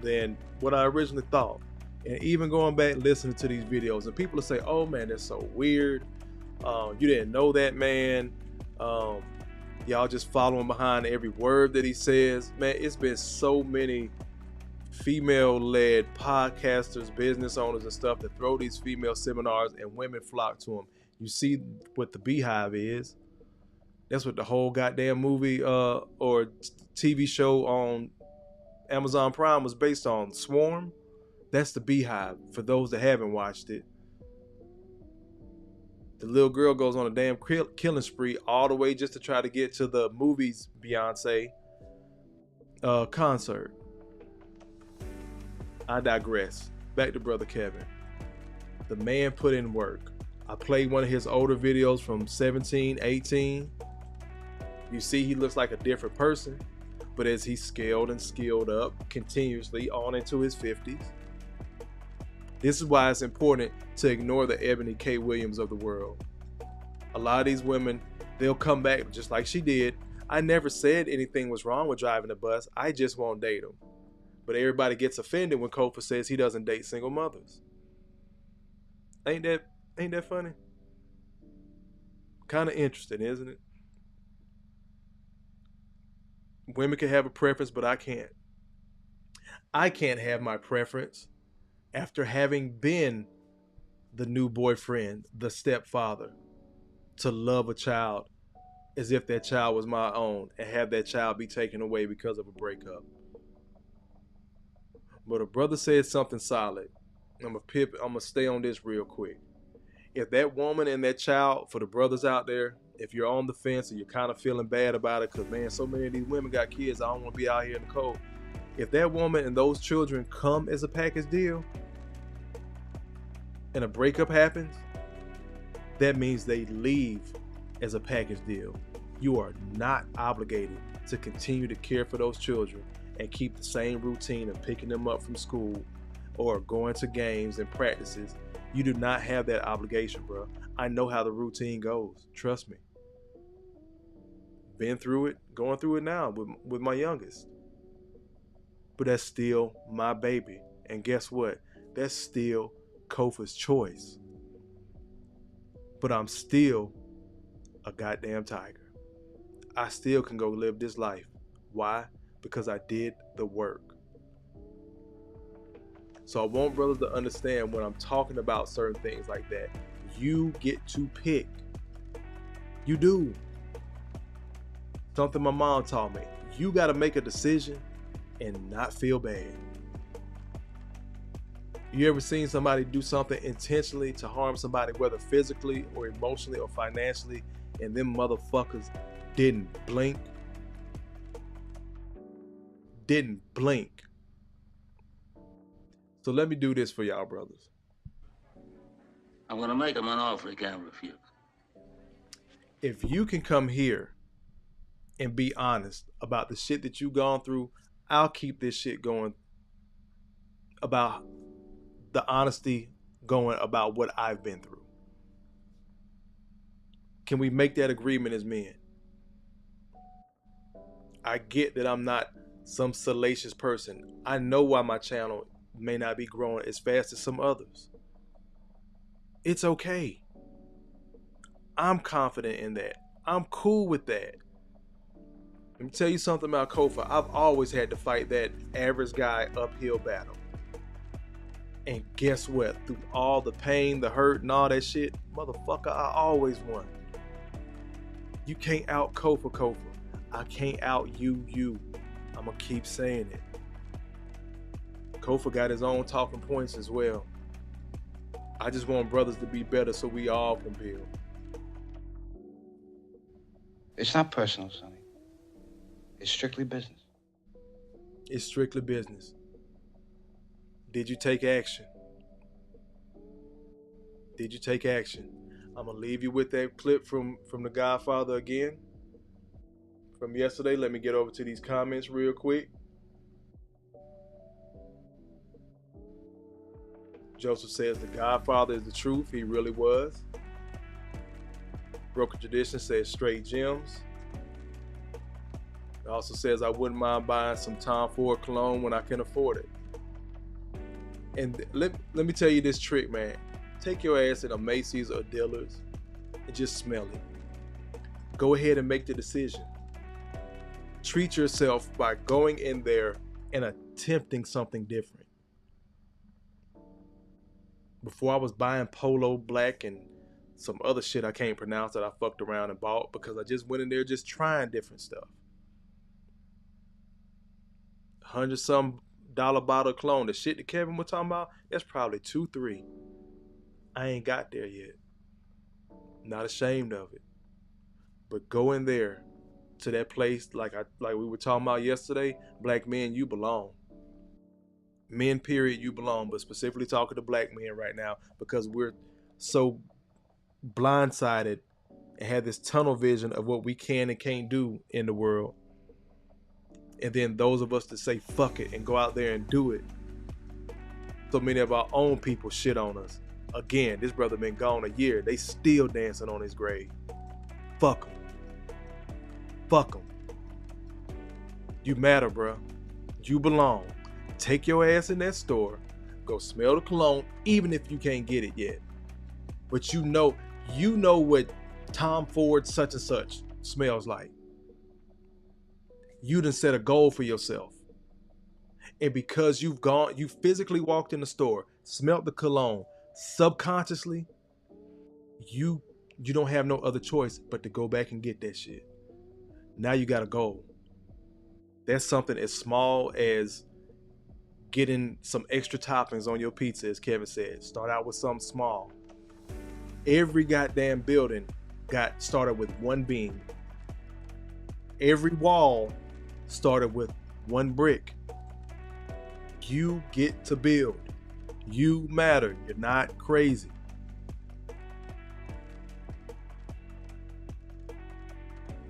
than what I originally thought. And even going back listening to these videos, and people will say, oh man, that's so weird. You didn't know that man. Y'all just following behind every word that he says. Man, it's been so many female-led podcasters, business owners and stuff that throw these female seminars, and women flock to them. You see what the Beehive is. That's what the whole goddamn movie or TV show on Amazon Prime was based on. Swarm. That's the Beehive, for those that haven't watched it. The little girl goes on a damn killing spree all the way just to try to get to the movie's Beyonce concert. I digress. Back to Brother Kevin. The man put in work. I played one of his older videos from 17, 18. You see he looks like a different person, but as he scaled and skilled up continuously on into his 50s. This is why it's important to ignore the Ebony K. Williams of the world. A lot of these women, they'll come back just like she did. I never said anything was wrong with driving a bus. I just won't date them. But everybody gets offended when Kofa says he doesn't date single mothers. Ain't that funny? Kind of interesting, isn't it? Women can have a preference, but I can't. I can't have my preference after having been the new boyfriend, the stepfather, to love a child as if that child was my own and have that child be taken away because of a breakup. But a brother said something solid. I'm gonna stay on this real quick. If that woman and that child, for the brothers out there, if you're on the fence and you're kind of feeling bad about it, because man, so many of these women got kids, I don't want to be out here in the cold. If that woman and those children come as a package deal and a breakup happens, that means they leave as a package deal. You are not obligated to continue to care for those children and keep the same routine of picking them up from school or going to games and practices. You do not have that obligation, bro. I know how the routine goes. Trust me. Been through it, going through it now with my youngest. But that's still my baby, And guess what? That's still Kofa's choice. But I'm still a goddamn tiger. I still can go live this life. Why? Because I did the work. So I want brothers to understand when I'm talking about certain things like that, you get to pick. You do. Something my mom taught me. You got to make a decision and not feel bad. You ever seen somebody do something intentionally to harm somebody, whether physically or emotionally or financially, and them motherfuckers didn't blink? Didn't blink. So let me do this for y'all, brothers. I'm gonna make him an offer he can't refuse. If you can come here and be honest about the shit that you've gone through, I'll keep this shit going about the honesty going about what I've been through. Can we make that agreement as men? I get that I'm not some salacious person. I know why my channel may not be growing as fast as some others. It's okay. I'm confident in that. I'm cool with that. Let me tell you something about Kofa. I've always had to fight that average guy uphill battle. And guess what? Through all the pain, the hurt, and all that shit, motherfucker, I always won. You can't out Kofa. I can't out you. I'm gonna keep saying it. Kofa got his own talking points as well. I just want brothers to be better so we all can build. It's not personal, Sonny. It's strictly business. It's strictly business. Did you take action? Did you take action? I'm gonna leave you with that clip from The Godfather again. From yesterday. Let me get over to these comments real quick. Joseph says The Godfather is the truth. He really was. Broken Tradition says straight gems. It also says I wouldn't mind buying some Tom Ford cologne when I can afford it. And let me tell you this trick, man. Take your ass in a Macy's or Dillard's and just smell it. Go ahead and make the decision. Treat yourself by going in there and attempting something different. Before I was buying Polo Black and some other shit I can't pronounce that I fucked around and bought because I just went in there just trying different stuff. $100-some bottle of cologne. The shit that Kevin was talking about, that's probably $2-3. I ain't got there yet. Not ashamed of it. But go in there to that place like we were talking about yesterday. Black men, you belong. Men, period, you belong. But specifically talking to black men right now because we're so blindsided and have this tunnel vision of what we can and can't do in the world. And then those of us that say fuck it and go out there and do it. So many of our own people shit on us. Again, this brother been gone a year. They still dancing on his grave. Fuck him. Fuck him. You matter, bro. You belong. Take your ass in that store. Go smell the cologne, even if you can't get it yet. But you know what Tom Ford such and such smells like. You done set a goal for yourself. And because you physically walked in the store, smelled the cologne, subconsciously, you don't have no other choice but to go back and get that shit. Now you got a goal. That's something as small as getting some extra toppings on your pizza, as Kevin said. Start out with something small. Every goddamn building got started with one beam. Every wall started with one brick. You get to build. You matter. You're not crazy.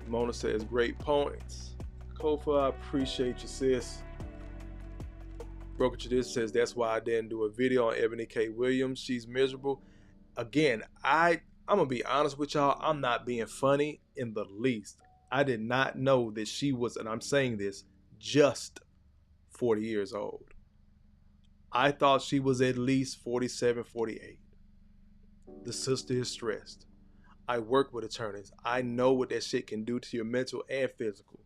Mona says, great points. Kofa, I appreciate you, sis. Broken Tradition says, that's why I didn't do a video on Ebony K. Williams. She's miserable. Again, I'm going to be honest with y'all. I'm not being funny in the least. I did not know that she was, and I'm saying this, just 40 years old. I thought she was at least 47, 48. The sister is stressed. I work with attorneys. I know what that shit can do to your mental and physical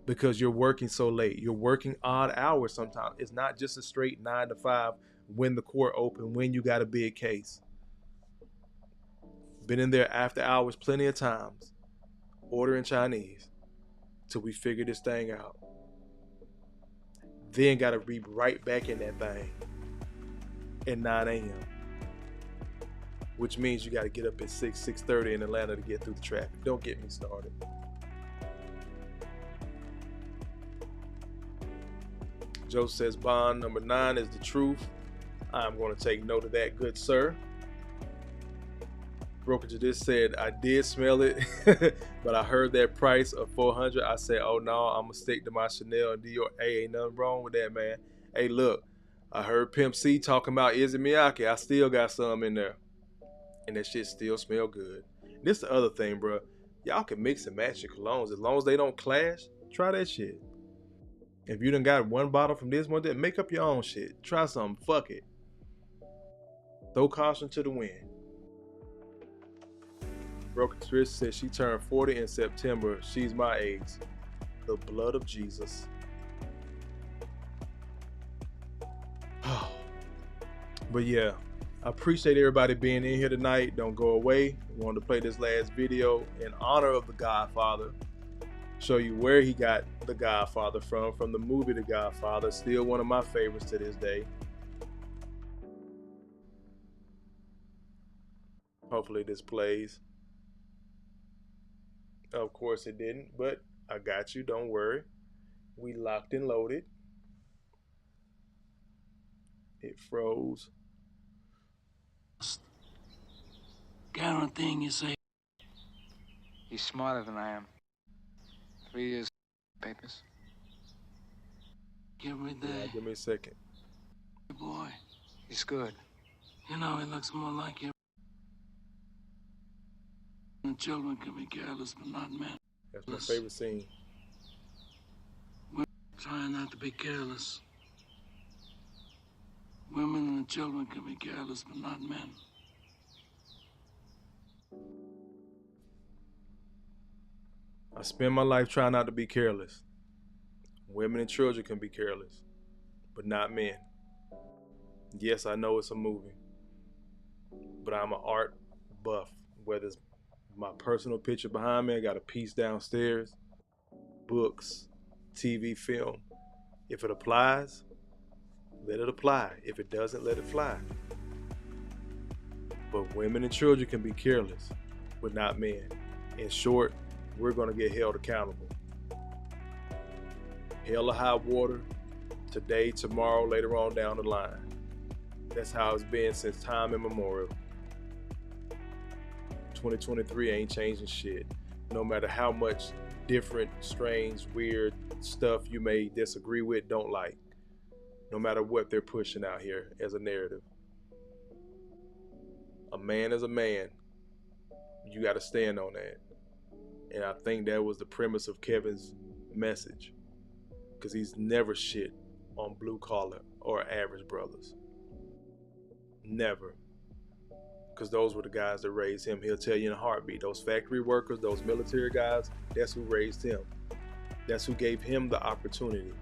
because you're working so late. You're working odd hours sometimes. It's not just a straight 9 to 5 when the court open, when you got a big case. Been in there after hours plenty of times, ordering Chinese till we figure this thing out. Then got to be right back in that thing at 9 a.m. Which means you got to get up at 6:30 in Atlanta to get through the traffic. Don't get me started. Joe says bond number 9 is the truth. I'm going to take note of that, good sir. Brokerage just said, I did smell it, but I heard that price of $400. I said, oh no, I'm going to stick to my Chanel and Dior. Hey, ain't nothing wrong with that, man. Hey, look, I heard Pimp C talking about Izzy Miyake. I still got some in there. And that shit still smell good. This the other thing, bro. Y'all can mix and match your colognes. As long as they don't clash, try that shit. If you done got one bottle from this one, then make up your own shit. Try something. Fuck it. Throw caution to the wind. Broken Trish says she turned 40 in September. She's my age. The blood of Jesus. But yeah, I appreciate everybody being in here tonight. Don't go away. I wanted to play this last video in honor of the Godfather. Show you where he got the Godfather from the movie The Godfather. Still one of my favorites to this day. Hopefully this plays. Of course it didn't, but I got you. Don't worry. We locked and loaded. It froze. Got anything you say? He's smarter than I am. 3 years papers. Give me Yeah, that. give me a second. Boy, He's good. you know he looks more like you. The children can be careless, but not men. That's my favorite scene. We're trying not to be careless. Women and the children can be careless, but not men. I spend my life trying not to be careless. Women and children can be careless, but not men. Yes, I know it's a movie, but I'm an art buff. Whether it's my personal picture behind me, I got a piece downstairs, books, TV, film. If it applies, let it apply. If it doesn't, let it fly. But women and children can be careless, but not men. In short, we're going to get held accountable. Hell or high water, today, tomorrow, later on down the line. That's how it's been since time immemorial. 2023 ain't changing shit. No matter how much different, strange, weird stuff you may disagree with, don't like. No matter what they're pushing out here as a narrative. A man is a man. You got to stand on that. And I think that was the premise of Kevin's message. Because he's never shit on blue collar or average brothers. Never. Because those were the guys that raised him. He'll tell you in a heartbeat. Those factory workers, those military guys, that's who raised him. That's who gave him the opportunity,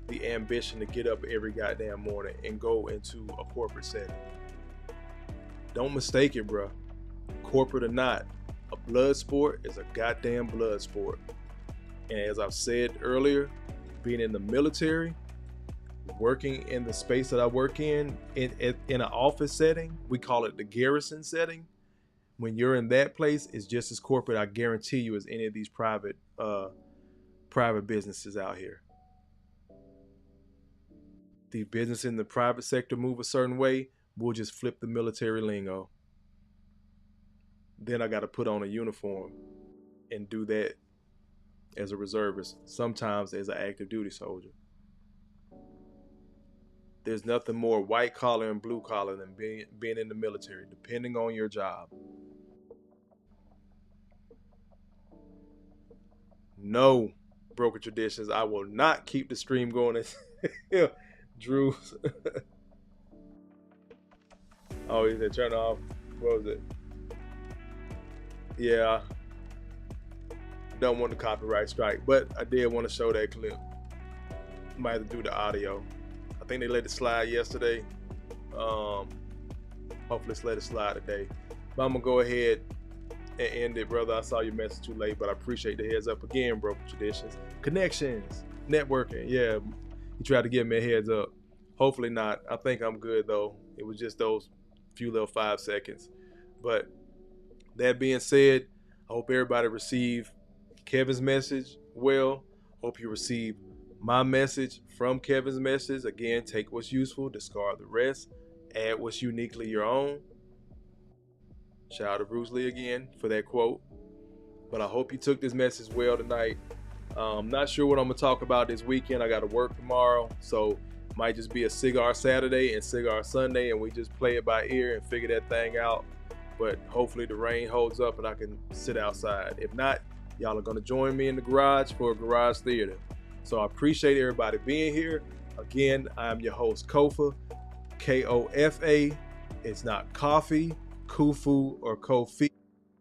the ambition to get up every goddamn morning and go into a corporate setting. Don't mistake it, bro. Corporate or not, a blood sport is a goddamn blood sport. And as I've said earlier, being in the military, working in the space that I work in an office setting, we call it the garrison setting. When you're in that place, it's just as corporate, I guarantee you, as any of these private businesses out here. The business in the private sector move a certain way, we'll just flip the military lingo. Then I got to put on a uniform and do that as a reservist, sometimes as an active duty soldier. There's nothing more white collar and blue collar than being in the military, depending on your job. No, broken traditions. I will not keep the stream going Drew. Oh, he said turn off. What was it? Yeah. Don't want the copyright strike, but I did want to show that clip. Might have to do the audio. I think they let it slide yesterday. Hopefully let's let it slide today. But I'm gonna go ahead and end it, brother. I saw your message too late, but I appreciate the heads up again, Broken Traditions. Connections, networking. Yeah, you tried to give me a heads up. Hopefully not. I think I'm good though. It was just those few little 5 seconds. But that being said, I hope everybody received Kevin's message well. Hope you receive my message from Kevin's message. Again, take what's useful, discard the rest, add what's uniquely your own. Shout out to Bruce Lee again for that quote. But I hope you took this message well tonight. Not sure what I'm going to talk about this weekend. I got to work tomorrow. So it might just be a cigar Saturday and cigar Sunday, and we just play it by ear and figure that thing out. But hopefully the rain holds up and I can sit outside. If not, y'all are going to join me in the garage for a garage theater. So I appreciate everybody being here. Again, I'm your host, Kofa, Kofa. It's not coffee, kufu, or kofi,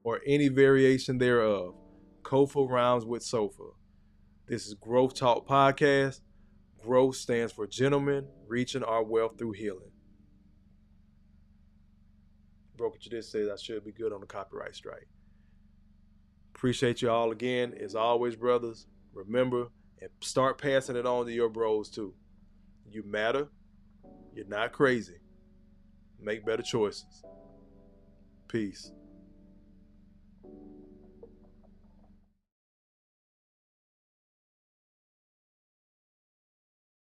or any variation thereof. Kofa rhymes with sofa. This is Growth Talk Podcast. Growth stands for gentlemen reaching our wealth through healing. Broken Tradition says I should be good on the copyright strike. Appreciate you all again. As always, brothers, remember and start passing it on to your bros too. You matter. You're not crazy. Make better choices. Peace.